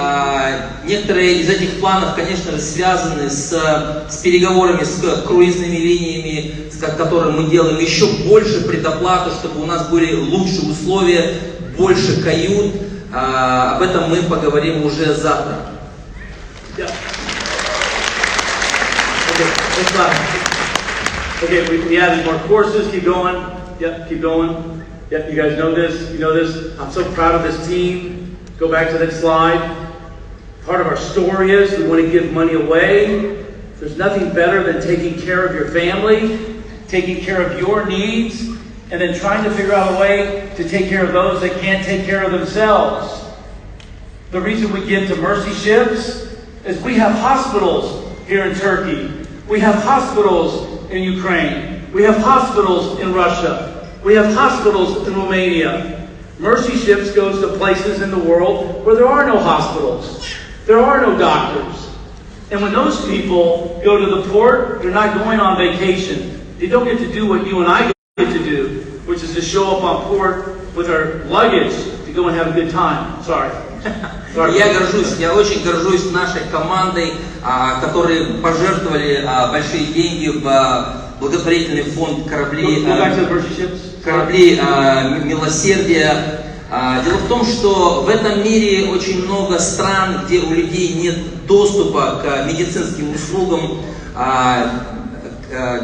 некоторые из этих планов, конечно же, связаны с переговорами с круизными линиями, с которыми мы делаем еще больше предоплату, чтобы у нас были лучшие условия, больше кают. Об этом мы поговорим уже завтра. Okay, we added more courses. Keep going. Yep, keep going. Yep, you guys know this. You know this. I'm so proud of this team. Go back to the next slide. Part of our story is we want to give money away. There's nothing better than taking care of your family, taking care of your needs, and then trying to figure out a way to take care of those that can't take care of themselves. The reason we give to Mercy Ships is we have hospitals here in Turkey. We have hospitals in Ukraine. We have hospitals in Russia. We have hospitals in Romania. Mercy Ships goes to places in the world where there are no hospitals. There are no doctors. And when those people go to the port, they're not going on vacation. They don't get to do what you and I get to do, which is to show up on port with our luggage to go and have a good time. Sorry. Я очень горжусь нашей командой, которые пожертвовали большие деньги в благотворительный фонд корабли милосердия. Дело в том, что в этом мире очень много стран, где у людей нет доступа к медицинским услугам.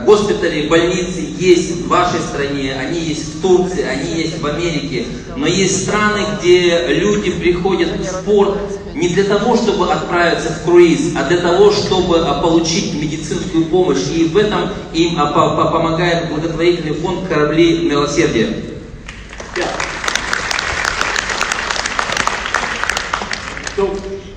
Госпитали, больницы есть в вашей стране, они есть в Турции, они есть в Америке. Но есть страны, где люди приходят в порт не для того, чтобы отправиться в круиз, а для того, чтобы получить медицинскую помощь. И в этом им помогает благотворительный фонд корабли милосердия. So,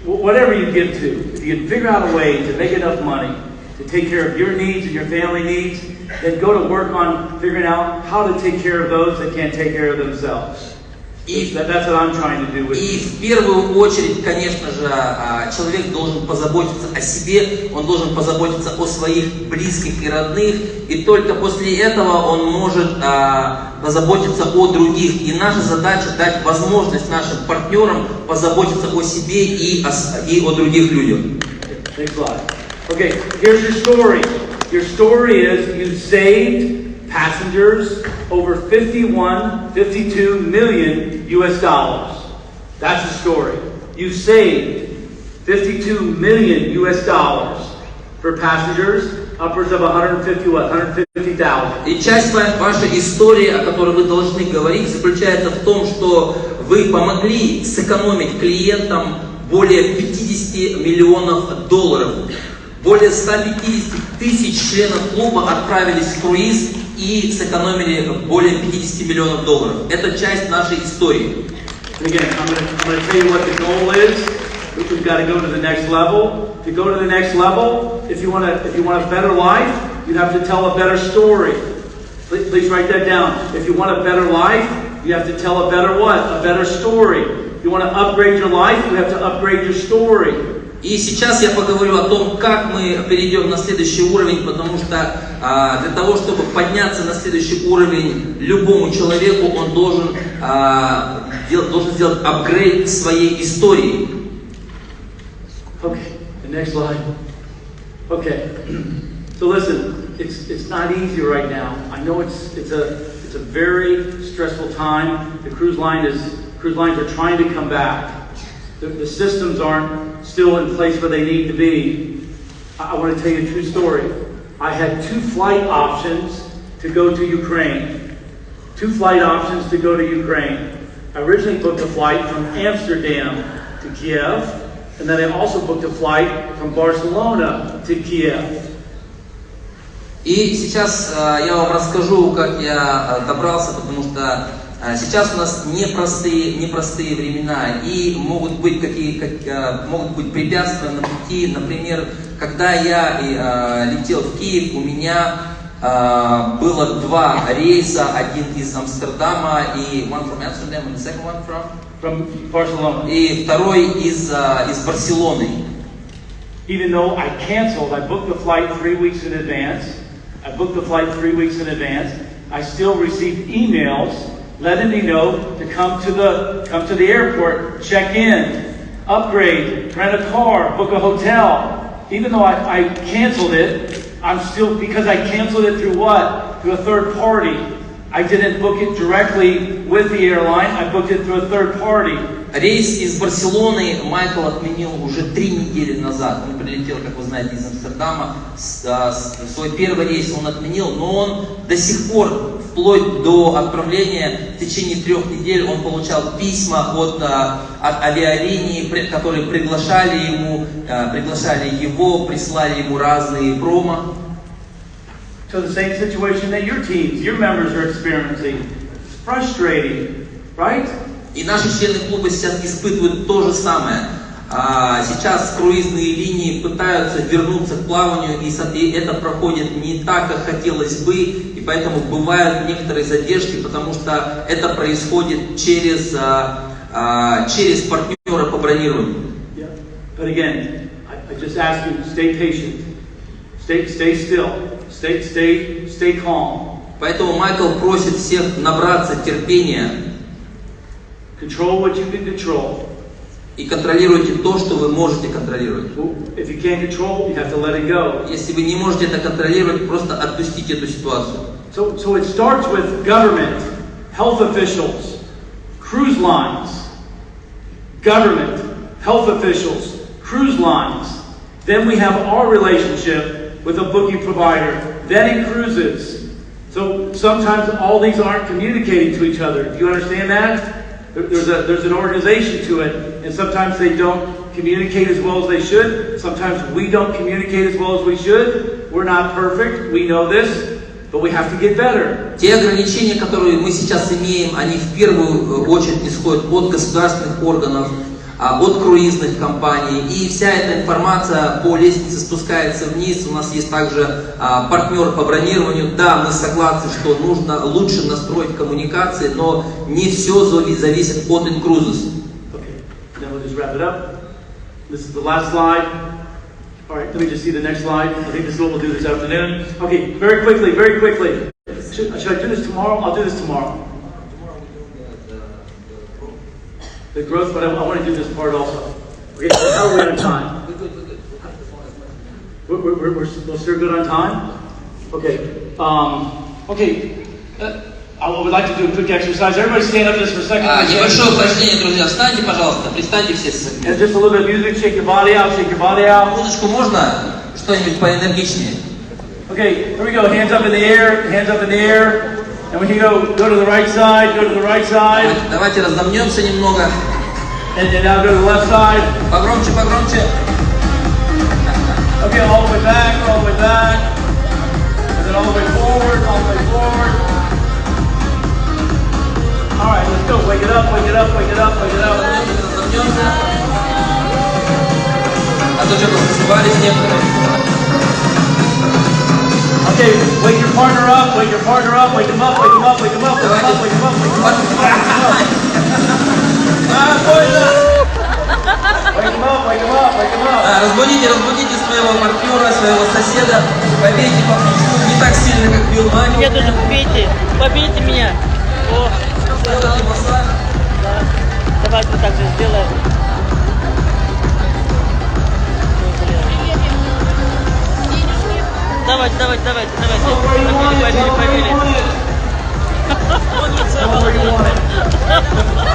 whatever you give to, if you can figure out a way to make enough money to take care of your needs and your family needs, then go to work on figuring out how to take care of those that can't take care of themselves. That's what I'm trying to do with you. И в первую очередь, конечно же, человек должен позаботиться о себе, он должен позаботиться о своих близких и родных, и только после этого он может позаботиться о других. И наша задача дать возможность нашим партнерам позаботиться о себе и о других людях. Next slide. Okay, here's your story. Your story is you saved passengers over 52 million US dollars. That's the story. You saved 52 million US dollars for passengers, upwards of 150,000. И часть вашей истории, о которой вы должны говорить, заключается в том, что вы помогли сэкономить клиентам более 50 миллионов долларов. Более 150 тысяч членов клуба отправились в круиз и сэкономили более 50 миллионов долларов. Это часть нашей истории. Again, I'm going to tell you what the goal is. We've got to go to the next level. To go to the next level, if you want a better life, you have to tell a better story. Please write that down. If you want a better life, you have to tell a better what? A better story. If you want to upgrade your life, you have to upgrade your story. И сейчас я поговорю о том, как мы перейдем на следующий уровень, потому что для того, чтобы подняться на следующий уровень любому человеку, он должен сделать апгрейд своей истории. Okay, the next slide. Okay, so listen, it's not easy right now. I know it's a very stressful time. The cruise lines are trying to come back. The systems aren't still in place where they need to be. I want to tell you a true story. I had 2 flight options to go to Ukraine. 2 flight options to go to Ukraine. I originally booked a flight from Amsterdam to Kiev, and then I also booked a flight from Barcelona to Kiev. И сейчас я вам расскажу, как я добрался, потому что сейчас у нас непростые времена, и могут быть препятствия на пути. Например, когда я летел в Киев, у меня было 2 рейса, один из Амстердама и one from Amsterdam, and the second one from Barcelona. И второй из Барселоны. Even though I canceled, I booked the flight 3 weeks in advance. I still received emails letting me know to come to the airport, check in, upgrade, rent a car, book a hotel. Even though I canceled it, I'm still, because I canceled it through what? Through a third party. I didn't book it directly with the airline, I booked it through a third party. Рейс из Барселоны Майкл отменил уже 3 недели назад. Он прилетел, как вы знаете, из Амстердама. Свой первый рейс он отменил, но он до сих пор, вплоть до отправления, в течение 3 недель он получал письма от авиалиний, которые приглашали его, прислали ему разные промо. So the same situation that your teams, your members are experiencing. It's frustrating, right? И наши члены клуба сейчас испытывают то же самое. Сейчас круизные линии пытаются вернуться к плаванию, и это проходит не так, как хотелось бы, и поэтому бывают некоторые задержки, потому что это происходит через партнера по бронированию. Yeah. But again, I just ask you, stay patient, stay still, stay calm. Поэтому Майкл просит всех набраться терпения. Control what you can control. И контролируйте то, что вы можете контролировать. If you can't control, you have to let it go. Если вы не можете это контролировать, просто отпустите эту ситуацию. So it starts with government, health officials, cruise lines. Government, health officials, cruise lines. Then we have our relationship with a booking provider, then cruises. So sometimes all these aren't communicating to each other. Do you understand that? There's an organization to it, and sometimes they don't communicate as well as they should. Sometimes we don't communicate as well as we should. We're not perfect, we know this, but we have to get better. Те ограничения, которые мы сейчас имеем, они в первую очередь исходят от государственных органов, от круизных компаний, и вся эта информация по лестнице спускается вниз. У нас есть также партнер по бронированию. Да, мы согласны, что нужно лучше настроить коммуникации, но не все зависит от Incruises. Okay, then we'll just wrap it up. This is the last slide. All right, let me just see the next slide. I think this is what we'll do this afternoon. Okay, very quickly. Should I do this tomorrow? I'll do this tomorrow. The growth, but I want to do this part also. Okay, so how are we on time? We're still good on time? Okay. I would like to do a quick exercise. Everybody stand up just for a second. Небольшое упражнение, друзья. Встаньте, пожалуйста. Представьте все с And just a little bit of music. Shake your body out. Shake your body out. Музычку можно? Что-нибудь поэнергичнее. Okay, here we go. Hands up in the air. Hands up in the air. And when you go to the right side, go to the right side. Давайте разомнемся немного. And now go to the left side. Погромче, погромче. Okay, all the way back, all the way back. And then all the way forward, all the way forward. All right, let's go. Wake it up, wake it up, wake it up, wake it up. А то что-то засыпались некоторые. Okay, wake your partner up, wake your partner up, wake him up, wake him up, wake him up, wake him up, wake him up, wake him up, wake him up, wake him up, wake him up. Разбудите, разбудите своего партнера, своего соседа. Побейте по плечу, не так сильно, как бил Майкл. Мне тоже побейте, побейте меня. О, Сделайте массаж. да. Давайте вот так же сделаем. Давайте, давайте, давайте, давайте. Побили, побили, побили.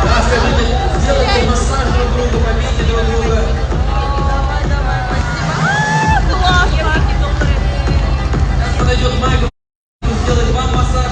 Да, скажите, сделайте массаж друг другу, побейте друг друга. Сейчас подойдет Майкл, сделает вам массаж.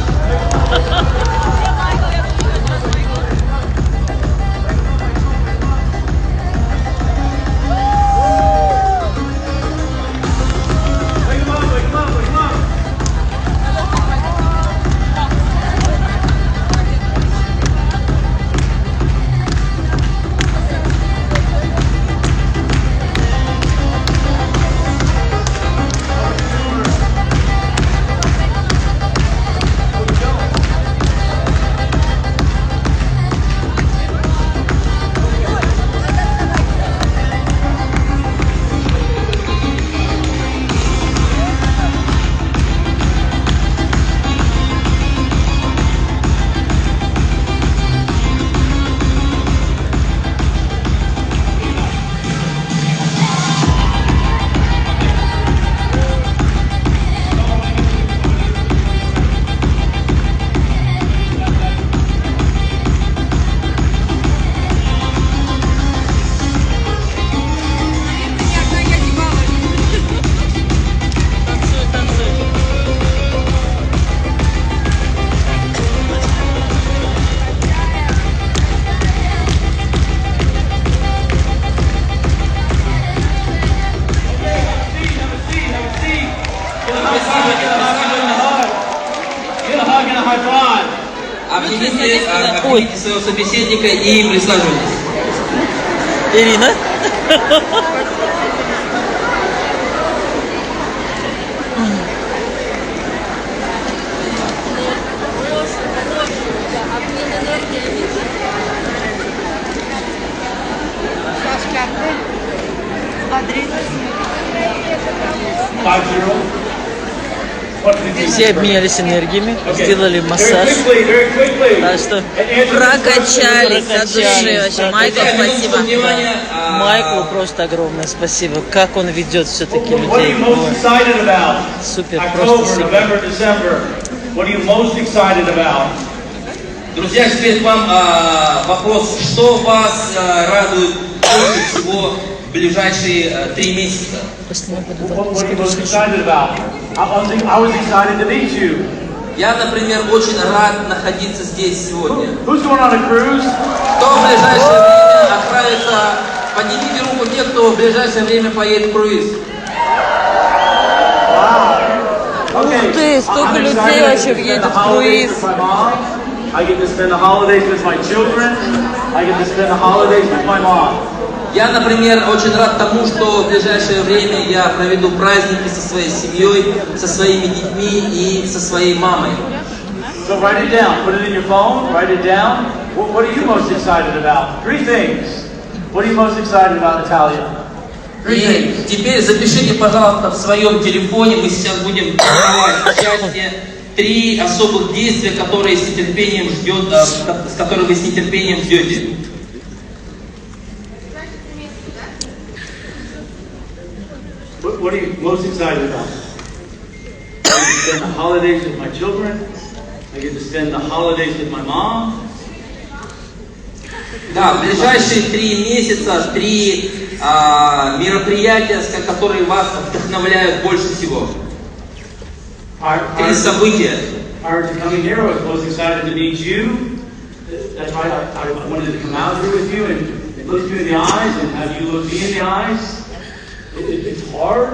Обнимите своего собеседника и присаживайтесь. Ирина? Все обменялись энергиями, сделали массаж. Так что Прокачались от души вообще. Майкл, спасибо. Майклу просто огромное спасибо. Как он ведет все-таки людей. Супер, просто супер. Друзья, теперь к вам вопрос. Что вас радует больше всего в ближайшие 3 месяца? Я, например, очень рад находиться здесь сегодня. Кто в ближайшее время отправится, поднимите руку те, кто в ближайшее время поедет в круиз. Ух ты, столько людей вообще едет в круиз. Я, например, очень рад тому, что в ближайшее время я проведу праздники со своей семьей, со своими детьми и со своей мамой. So write it down. Put it in your phone. Write it down. What are you most excited about? 3 things. What are you most excited about, Natalia? И теперь запишите, пожалуйста, в своем телефоне. Мы сейчас будем давать счастье. 3 особых действия, которые с нетерпением ждет, с которых вы с нетерпением ждете. What are you most excited about? I get to spend the holidays with my children. I get to spend the holidays with my mom. Да, в ближайшие 3 месяца 3 мероприятия, которые вас вдохновляют больше всего. 3 события. Prior to coming here, I was most excited to meet you. That's right. I wanted to come out here with you and look you in the eyes and have you look me in the eyes. It's hard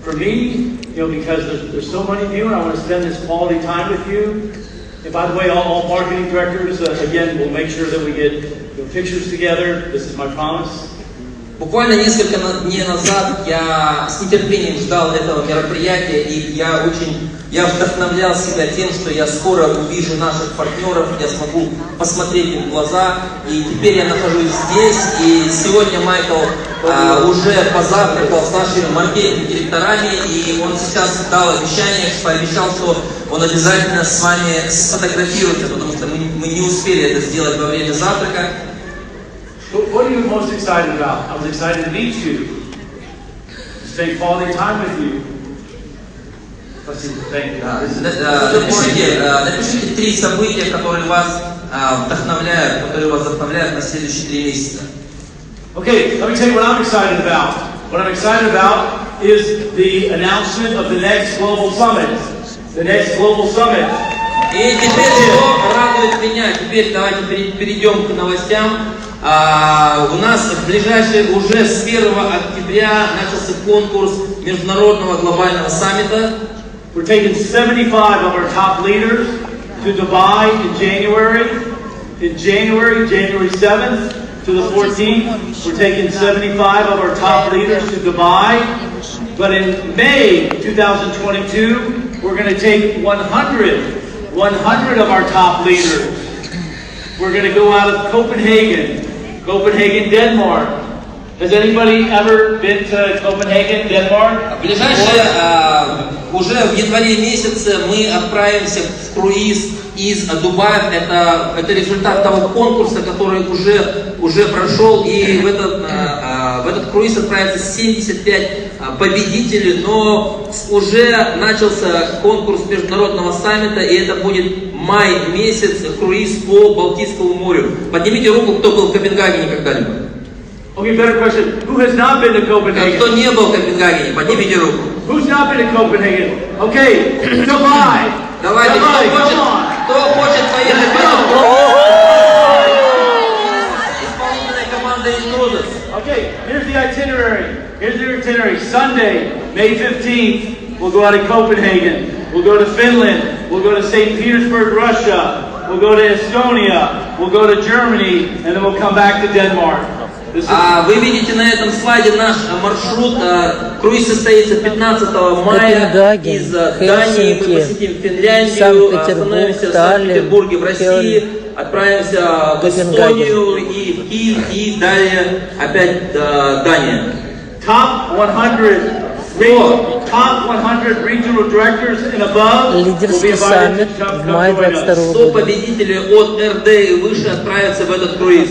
for me, because there's so many of you, and I want to spend this quality time with you. And by the way, all marketing directors, again, we'll make sure that we get pictures together. This is my promise. Буквально несколько дней назад я с нетерпением ждал этого мероприятия, и я вдохновлял себя тем, что я скоро увижу наших партнеров, я смогу посмотреть им в глаза, и теперь я нахожусь здесь, и сегодня Майкл уже позавтракал с нашими маркетинг-директорами, и он сейчас дал обещание, пообещал, что он обязательно с вами сфотографируется, потому что мы не успели это сделать во время завтрака. What are you most excited about? I was excited to meet you, to spend quality time with you. Thank you. Напишите 3 события, которые вас вдохновляют на следующие 3 месяца. Okay, let me tell you what I'm excited about. What I'm excited about is the announcement of the next global summit. The next global summit. И теперь что радует меня? Теперь давайте перейдем к новостям. У нас в ближайшие уже с 1 октября начался конкурс международного глобального саммита. We're taking 75 of our top leaders to Dubai in January. In January 7th to the 14th, we're taking 75 of our top leaders to Dubai. But in May 2022, we're going to take 100 of our top leaders. We're going to go out of Copenhagen, Denmark. Has anybody ever been to Copenhagen, Denmark? Уже в январе месяце мы отправимся в круиз из Дубая. Это результат того конкурса, который уже прошел, и в этот круиз отправится 75 победителей, но уже начался конкурс международного саммита, и это будет май месяц, круиз по Балтийскому морю. Поднимите руку, кто был в Копенгагене когда-либо. Okay, better question. Who has not been to Copenhagen? Кто не был в Копенгагене, поднимите руку. Who's not been to Copenhagen? Okay, Dubai. Давайте, кто хочет поехать в этот исполнительная команда из Трудов. Okay, here's the itinerary. Sunday, May 15th, we'll go out of Copenhagen. We'll go to Finland. We'll go to St. Petersburg, Russia. We'll go to Estonia. We'll go to Germany, and then we'll come back to Denmark. Вы видите на этом слайде наш маршрут. Круиз состоится 15 мая из Дании. Мы посетим Финляндию, остановимся в Санкт-Петербурге в России, отправимся в Эстонию и в Киев, и далее опять Дания. Лидерский саммит в мае 22 года. 100 победителей от РД и выше отправятся в этот круиз.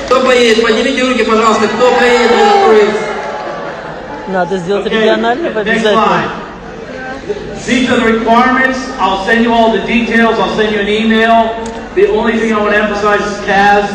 Кто поедет? Поднимите руки, пожалуйста. Кто поедет в этот круиз? Надо сделать региональный обязательно. These are the requirements. I'll send you all the details. I'll send you an email. The only thing I want to emphasize, Kaz,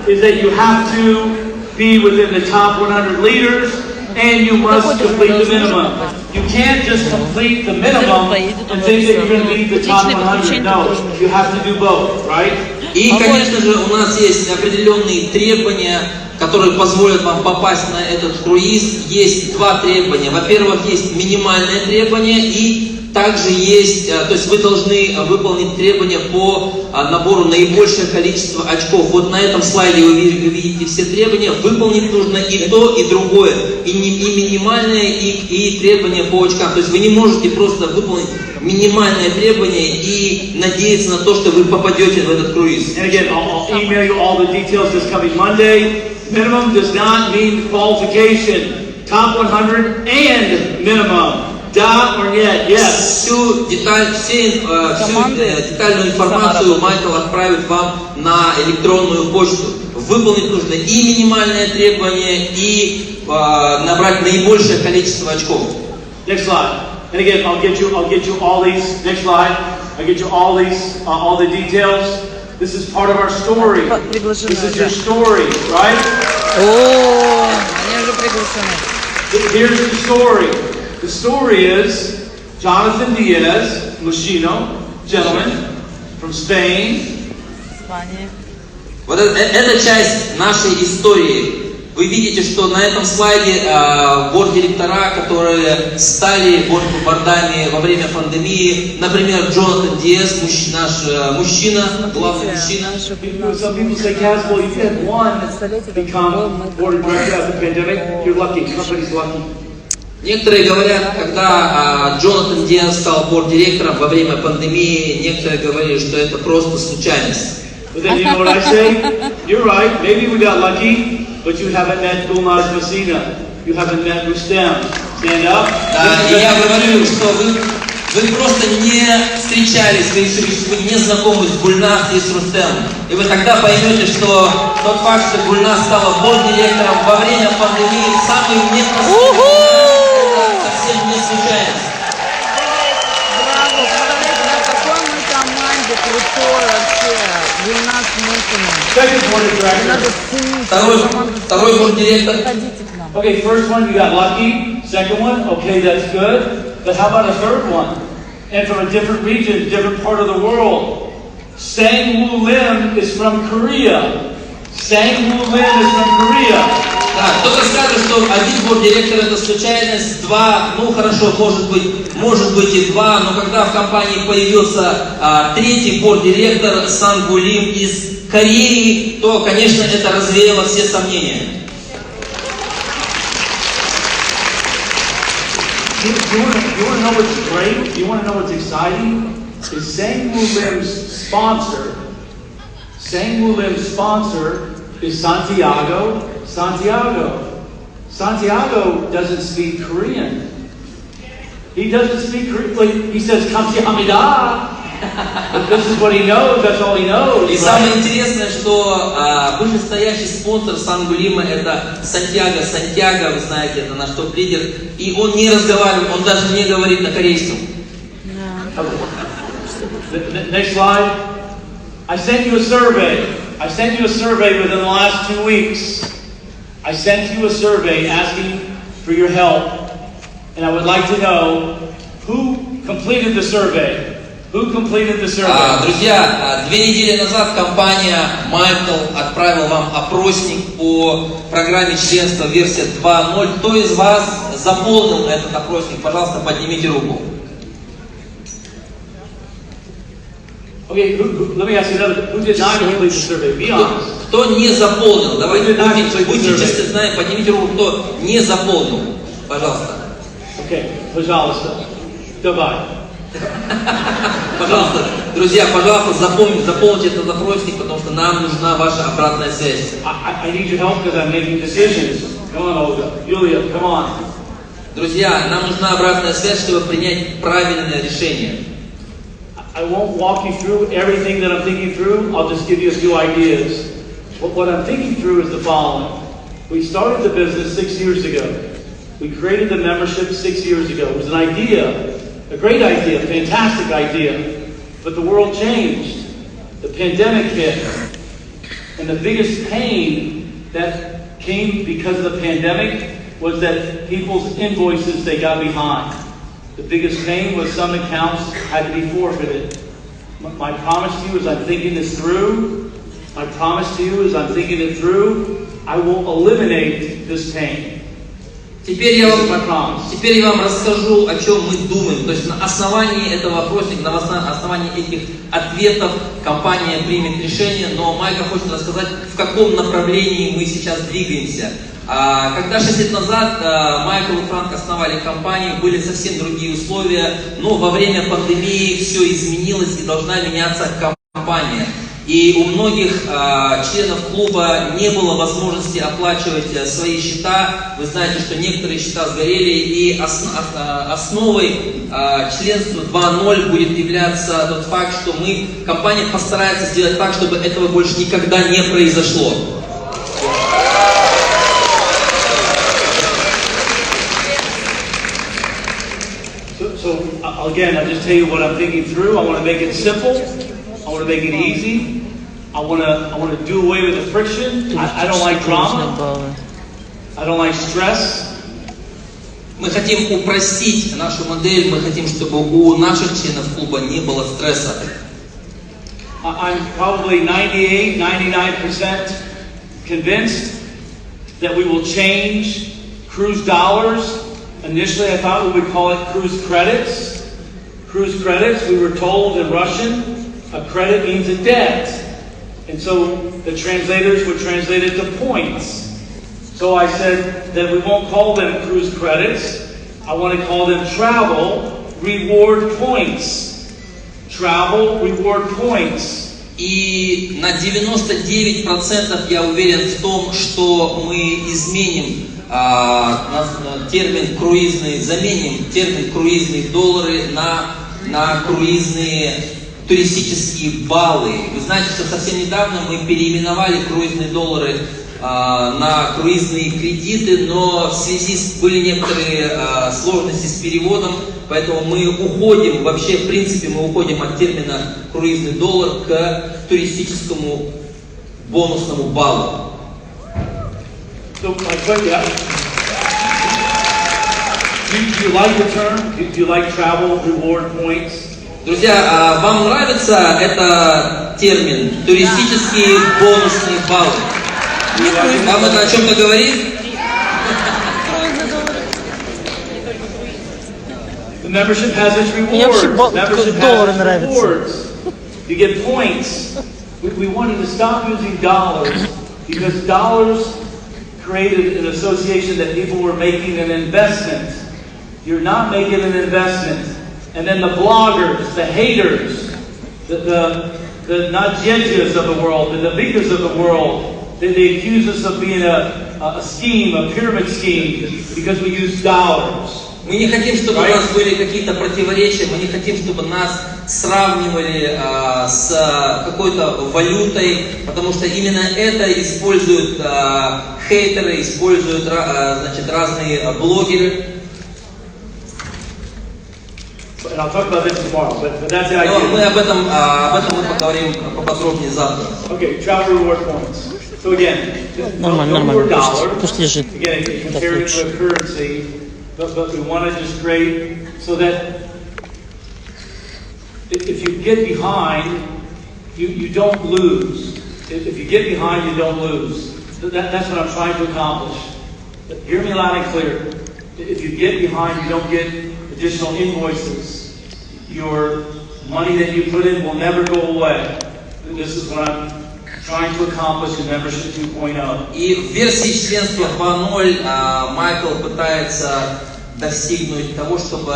is that you have to be within the top 100 leaders, and you must complete the minimum. You can't just complete the minimum and think that you're going to be the top 100. No, you have to do both, right? И, конечно же, у нас есть определенные требования, которые позволят вам попасть на этот круиз. Есть 2 требования. Во-первых, есть минимальное требование, и также есть, то есть вы должны выполнить требования по набору наибольшее количество очков. Вот на этом слайде вы видите все требования. Выполнить нужно и то, и другое. И минимальное, и требования по очкам. То есть вы не можете просто выполнить минимальное требование и надеяться на то, что вы попадете в этот круиз. And again, I'll email you all the details this coming Monday. Minimum does not mean qualification. Top 100 and minimum. Да or нет? Yes. Всю детальную информацию Майкл отправит вам на электронную почту. Выполнить нужно и минимальное требование, и набрать наибольшее количество очков. Next slide. And again, I'll get you all these. Next slide. I'll get you all these, all the details. This is part of our story. This is your story, right? О, они уже приглашены. Here's the story. The story is Jonathan Diaz, Mushino, gentleman from Spain. Испания. Вот эта часть нашей истории. Вы видите, что на этом слайде борд-директора, которые стали бордами во время пандемии, например, Джонатан Диас, наш мужчина, главный мужчина. Some people say, Caswell, you had one become board of director after the pandemic. You're lucky. Company's lucky. Некоторые говорят, когда Джонатан Диас стал борд-директором во время пандемии, некоторые говорили, что это просто случайность. But then you know what I say? You're right. Maybe we got lucky. But you haven't met Gulnaz Messina. You haven't met Rustem. Stand up. Да, и я говорю, что вы просто не встречались, вы не знакомы с Гульназ и с Рустемом. И вы тогда поймете, что тот факт, что Гульназ стала борд-директором во время пандемии, самый непростой, это совсем не случайность. Браво, посмотрите, на какой мы команде крутой вообще. Гульназ Мухина. Second board of Надо director. ценить. Второй борд-директор. Приходите к нам. Okay, first one you got lucky. Second one, okay, that's good. But how about a third one? And from a different region, different part of the world. Sang Woo Lim is from Korea. Sang Woo Lim is from Korea. Да, кто-то скажет, что один борд-директор это случайность, два, ну хорошо, может быть и два, но когда в компании появился третий борд-директор Сан Гу Лим из Кореи, то, конечно, это развеяло все сомнения. You want to know what's great? You want to know what's exciting? Is Sang Woo Lim's sponsor. Sang Woo Lim's sponsor is Santiago. Santiago doesn't speak Korean. He doesn't speak Korean. Like, he says "Kamsahamnida." But this is what he knows. That's all he knows. И самое интересное, что вышестоящий спонсор Сан-Гулима это Сантьяго. Сантьяго, вы знаете, это наш топ-лидер. И он не разговаривает, он даже не говорит на корейском. Next slide. I sent you a survey. Within the last 2 weeks. I sent you a survey asking for your help. And I would like to know who completed the survey. Друзья, 2 недели назад компания Майкла отправила вам опросник по программе членства версия 2.0. Кто из вас заполнил этот опросник? Пожалуйста, поднимите руку. Okay, let me ask you another. Who did not complete the survey? Be honest. Кто не заполнил? Давайте будьте честны, поднимите руку, кто не заполнил. Пожалуйста. Okay, пожалуйста. Давай. Пожалуйста, друзья, пожалуйста, заполните этот запросник, потому что нам нужна ваша обратная связь. I need your help because I'm making decisions. Come on, Olga. Yulia, come on. Друзья, нам нужна обратная связь, чтобы принять правильное решение. I won't walk you through everything that I'm thinking through. I'll just give you a few ideas. What I'm thinking through is the following. We started the business 6 years ago. We created the membership 6 years ago. It was an idea. A great idea, fantastic idea, but the world changed. The pandemic hit, and the biggest pain that came because of the pandemic was that people's invoices, they got behind. The biggest pain was some accounts had to be forfeited. My promise to you is I'm thinking this through. I will eliminate this pain. Теперь я вам расскажу, о чем мы думаем. То есть на основании этого опросника, на основании этих ответов компания примет решение, но Майкл хочет рассказать, в каком направлении мы сейчас двигаемся. Когда 6 лет назад Майкл и Франк основали компанию, были совсем другие условия, но во время пандемии все изменилось и должна меняться компания. И у многих членов клуба не было возможности оплачивать свои счета. Вы знаете, что некоторые счета сгорели, и основой членства 2.0 будет являться тот факт, что компания постарается сделать так, чтобы этого больше никогда не произошло. So again, I'll just tell you what I'm thinking through. I want to make it simple. I want to make it easy. I want to do away with the friction. I don't like drama. I don't like stress. Мы хотим упростить нашу модель, мы хотим, чтобы у наших членов клуба не было стресса. I'm probably 98, 99% convinced that we will change cruise dollars. Initially, I thought we would call it cruise credits. Cruise credits, we were told in Russian, a credit means a debt. And so the translators would translate it to points. So I said that we won't call them cruise credits. I want to call them travel reward points. Travel reward points. И на 99% я уверен в том, что мы изменим термин круизный, заменим термин круизные доллары на круизные туристические баллы. Вы знаете, что совсем недавно мы переименовали круизные доллары на круизные кредиты, но в связи были некоторые сложности с переводом, поэтому мы уходим, вообще в принципе мы уходим от термина круизный доллар к туристическому бонусному баллу. So, yeah. Do you like the term? Do you like travel reward points? Друзья, вам нравится этот термин туристические бонусные баллы? Вам это о чем-то говорит? The membership has its rewards. Membership has its rewards. You get points. We wanted to stop using dollars because dollars created an association that people were making an investment. You're not making an investment. And then the bloggers, the haters, the Nadjejas of the world, the Navikas of the world, they accuse us of being a scheme, a pyramid scheme, because we use dollars. Мы не хотим, чтобы у нас были какие-то противоречия, мы не хотим, чтобы нас сравнивали с какой-то валютой, потому что именно это используют хейтеры, используют разные блогеры. Но мы об этом мы поговорим поподробнее завтра. Okay, travel reward points. So again, Нормально, пусть лежит. Again, compare it to a currency, but we want to just create so that if you get behind, you don't lose. If you get behind, you don't lose. That's what I'm trying to accomplish. Hear me loud and clear. If you get behind, you don't get additional invoices. Your money that you put in will never go away. This is what I'm trying to accomplish in membership 2.0. И в версии членства 2.0 Майкл пытается достигнуть того, чтобы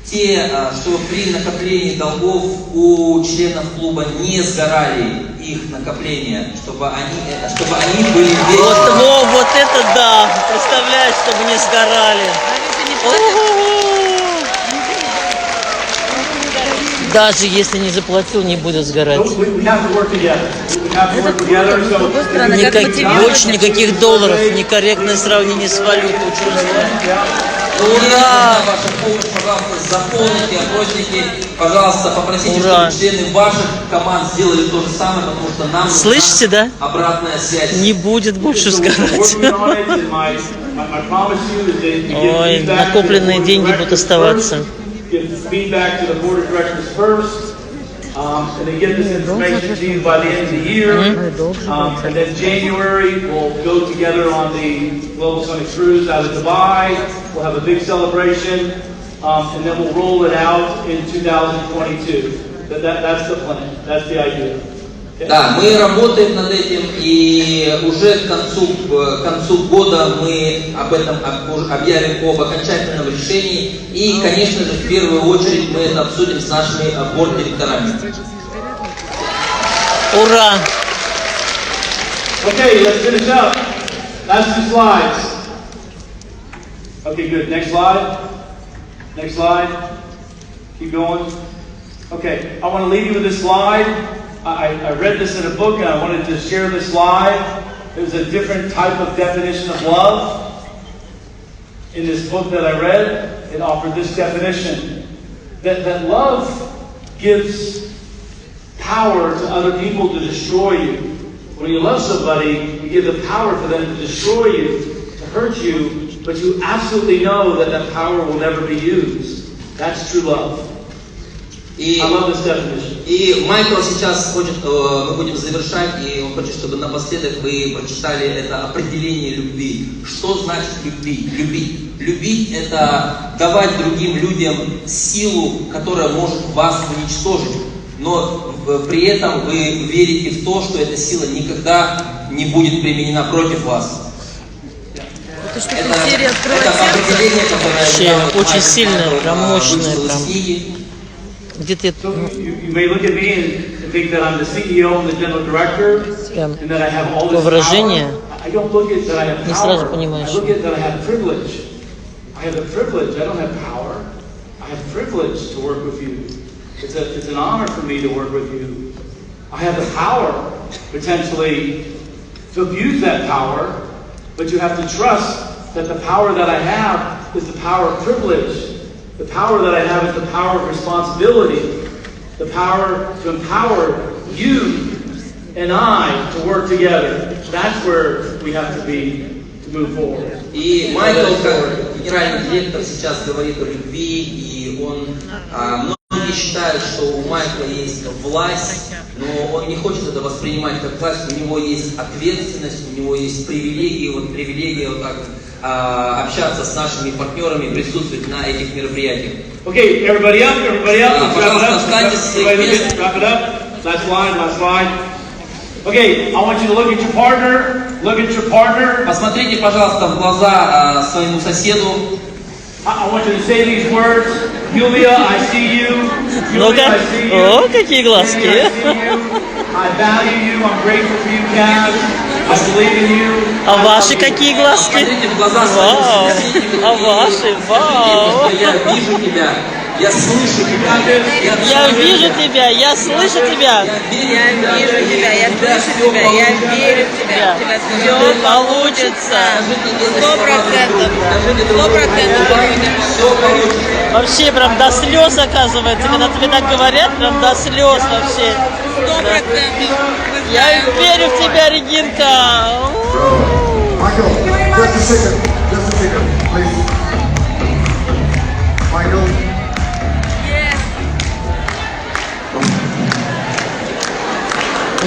при накоплении долгов у членов клуба не сгорали их накопления, чтобы они были вечными. Вот это да! Представляешь, чтобы не сгорали. Даже если не заплатил, не будет сгорать. Больше никаких долларов, некорректное сравнение с валютой. Ура! Ваша помощь, пожалуйста, заполните опросники, пожалуйста, попросите, чтобы члены ваших команд сделали то же самое, потому что нам слышите, да? Обратная связь. Не будет больше сгорать. Ой, накопленные деньги будут оставаться. Give feedback to the board of directors first, and they get this information to you by the end of the year. And then January, we'll go together on the Global Sonic Cruise out of Dubai. We'll have a big celebration, and then we'll roll it out in 2022. That's the plan. That's the idea. Да, мы работаем над этим, и уже к концу года мы об этом объявим об окончательном решении. И, конечно же, в первую очередь мы это обсудим с нашими борд-директорами. Ура! Okay, let's finish up. Last 2 slides. Okay, good. Next slide. Next slide. Keep going. Okay, I want to leave you with this slide. I read this in a book and I wanted to share this slide. There's a different type of definition of love. In this book that I read, it offered this definition. That love gives power to other people to destroy you. When you love somebody, you give the power for them to destroy you, to hurt you, but you absolutely know that that power will never be used. That's true love. I love this definition. И Майкл сейчас хочет, мы будем завершать, и он хочет, чтобы напоследок вы прочитали это определение любви. Что значит любить? Любить – это давать другим людям силу, которая может вас уничтожить, но при этом вы верите в то, что эта сила никогда не будет применена против вас. Это определение, которое вообще очень сильное, прям мощное, из прям. книги. Где-то You may look at me and think that I'm the CEO and the general director, прям and that I have all this выражение. power. I don't look at that I have Не сразу power. понимаешь. I look at that I have privilege. I have the privilege. I don't have power. I have privilege to work with you. It's an honor for me to work with you. I have the power potentially to abuse that power, but you have to trust that the power that I have is the power of privilege. The power that I have is the power of responsibility, the power to empower you and I to work together. That's where we have to be to move forward. И Майкл, как генеральный директор, сейчас говорит о любви, и он, многие считают, что у Майкла есть власть, но он не хочет это воспринимать как власть, у него есть ответственность, у него есть привилегии, вот привилегия вот так общаться с нашими партнерами, присутствовать на этих мероприятиях. Okay, everybody up, Пожалуйста, встаньте с своих мест. wrap it up. Last slide. Okay, I want you to look at your partner. Посмотрите, пожалуйста, в глаза своему соседу. I want you to say these words. Julia, I see you. Ну-ка, о, какие глазки. I see you. I value you. I'm grateful for you, Cass. I believe in you. А ваши какие глазки? Посмотрите в глаза Вау. своему соседу. А ваши? Вау. Я вижу тебя, я слышу тебя. Я вижу тебя, я слышу тебя. Я вижу тебя, я слышу тебя, я верю в тебя. У тебя все получится. 100%. 100% Все получится. Вообще прям до слез, оказывается, когда тебе так говорят, прям до слез вообще. 100%. Я верю в тебя, Регинка. Michael, just a second, please. Michael.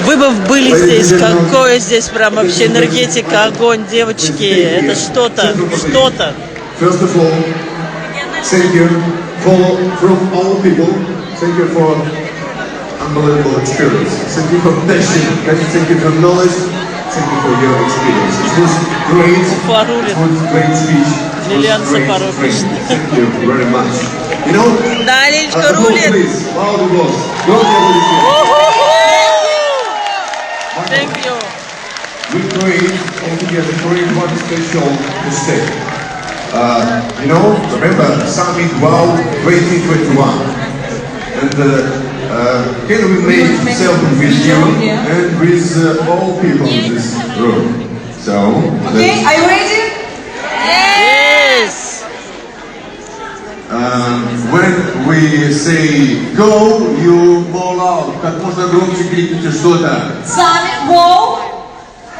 Вы бы были здесь, какое здесь прям вообще энергетика, огонь, девочки. Это что-то, что-то. First of all, thank you from all people. Thank you for unbelievable experience. Thank you for passion. Thank you for knowledge. Thank you for your experience. It was great. It was great speech. Лилиан Сапарович. Thank you very much. You know, Да, Лилечка applause, рулит. please. Loud applause. Don't get it. Thank you. We create altogether great participation mistake. You know, remember Summit Wow 2021. And can we make selfie with you and with all people in this room? So, Okay, are you ready? Yes. when we say go, you call out. Как можно громче крикните что-то. Summit Wow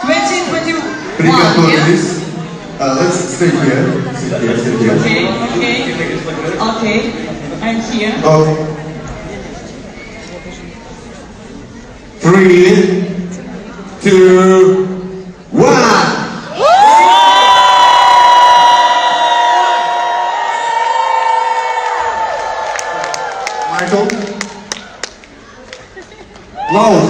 2021. Приготовились. Let's stay here. Sit here. Okay. I'm here. Okay. 3, 2, 1. Michael. Loud.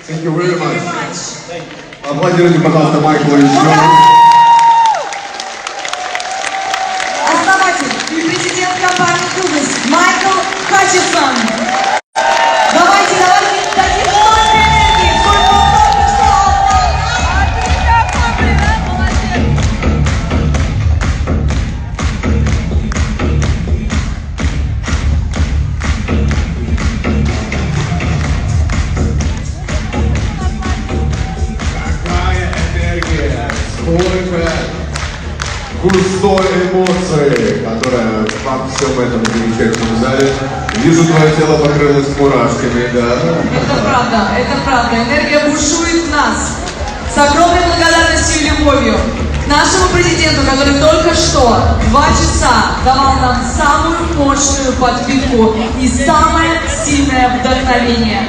Thank you very much. Аплодируйте, пожалуйста, Майклу еще. Основатель и президент компании «Кубис» Майкл Хатчисон. Давайте дадим много энергии, сколько он только что Какая энергия, сколько густой эмоции, которая во всем этом замечательном зале. Вижу, твое тело покрылось мурашками, да? Это правда. Энергия бушует в нас. С огромной благодарностью и любовью. нашему президенту, который только что 2 часа давал нам самую мощную подпитку и самое сильное вдохновение.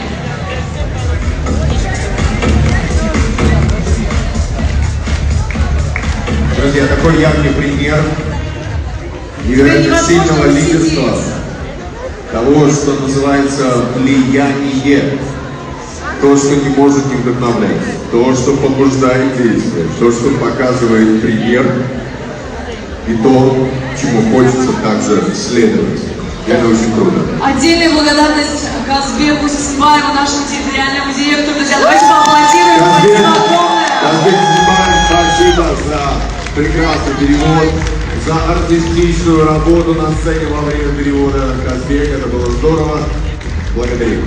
Друзья, такой яркий пример невероятно сильного лидерства, того, что называется влияние, то, что не может не вдохновлять, то, что побуждает действие, то, что показывает пример и то, чему хочется также следовать. Это очень круто. Отдельная благодарность Казбеку Сисимбаеву, нашему территориальному директору. Друзья, давайте поаплодируем. Спасибо огромное. Казбек Сисимбаев, спасибо за прекрасный перевод, за артистичную работу на сцене во время перевода. Казбек, это было здорово. Благодарю.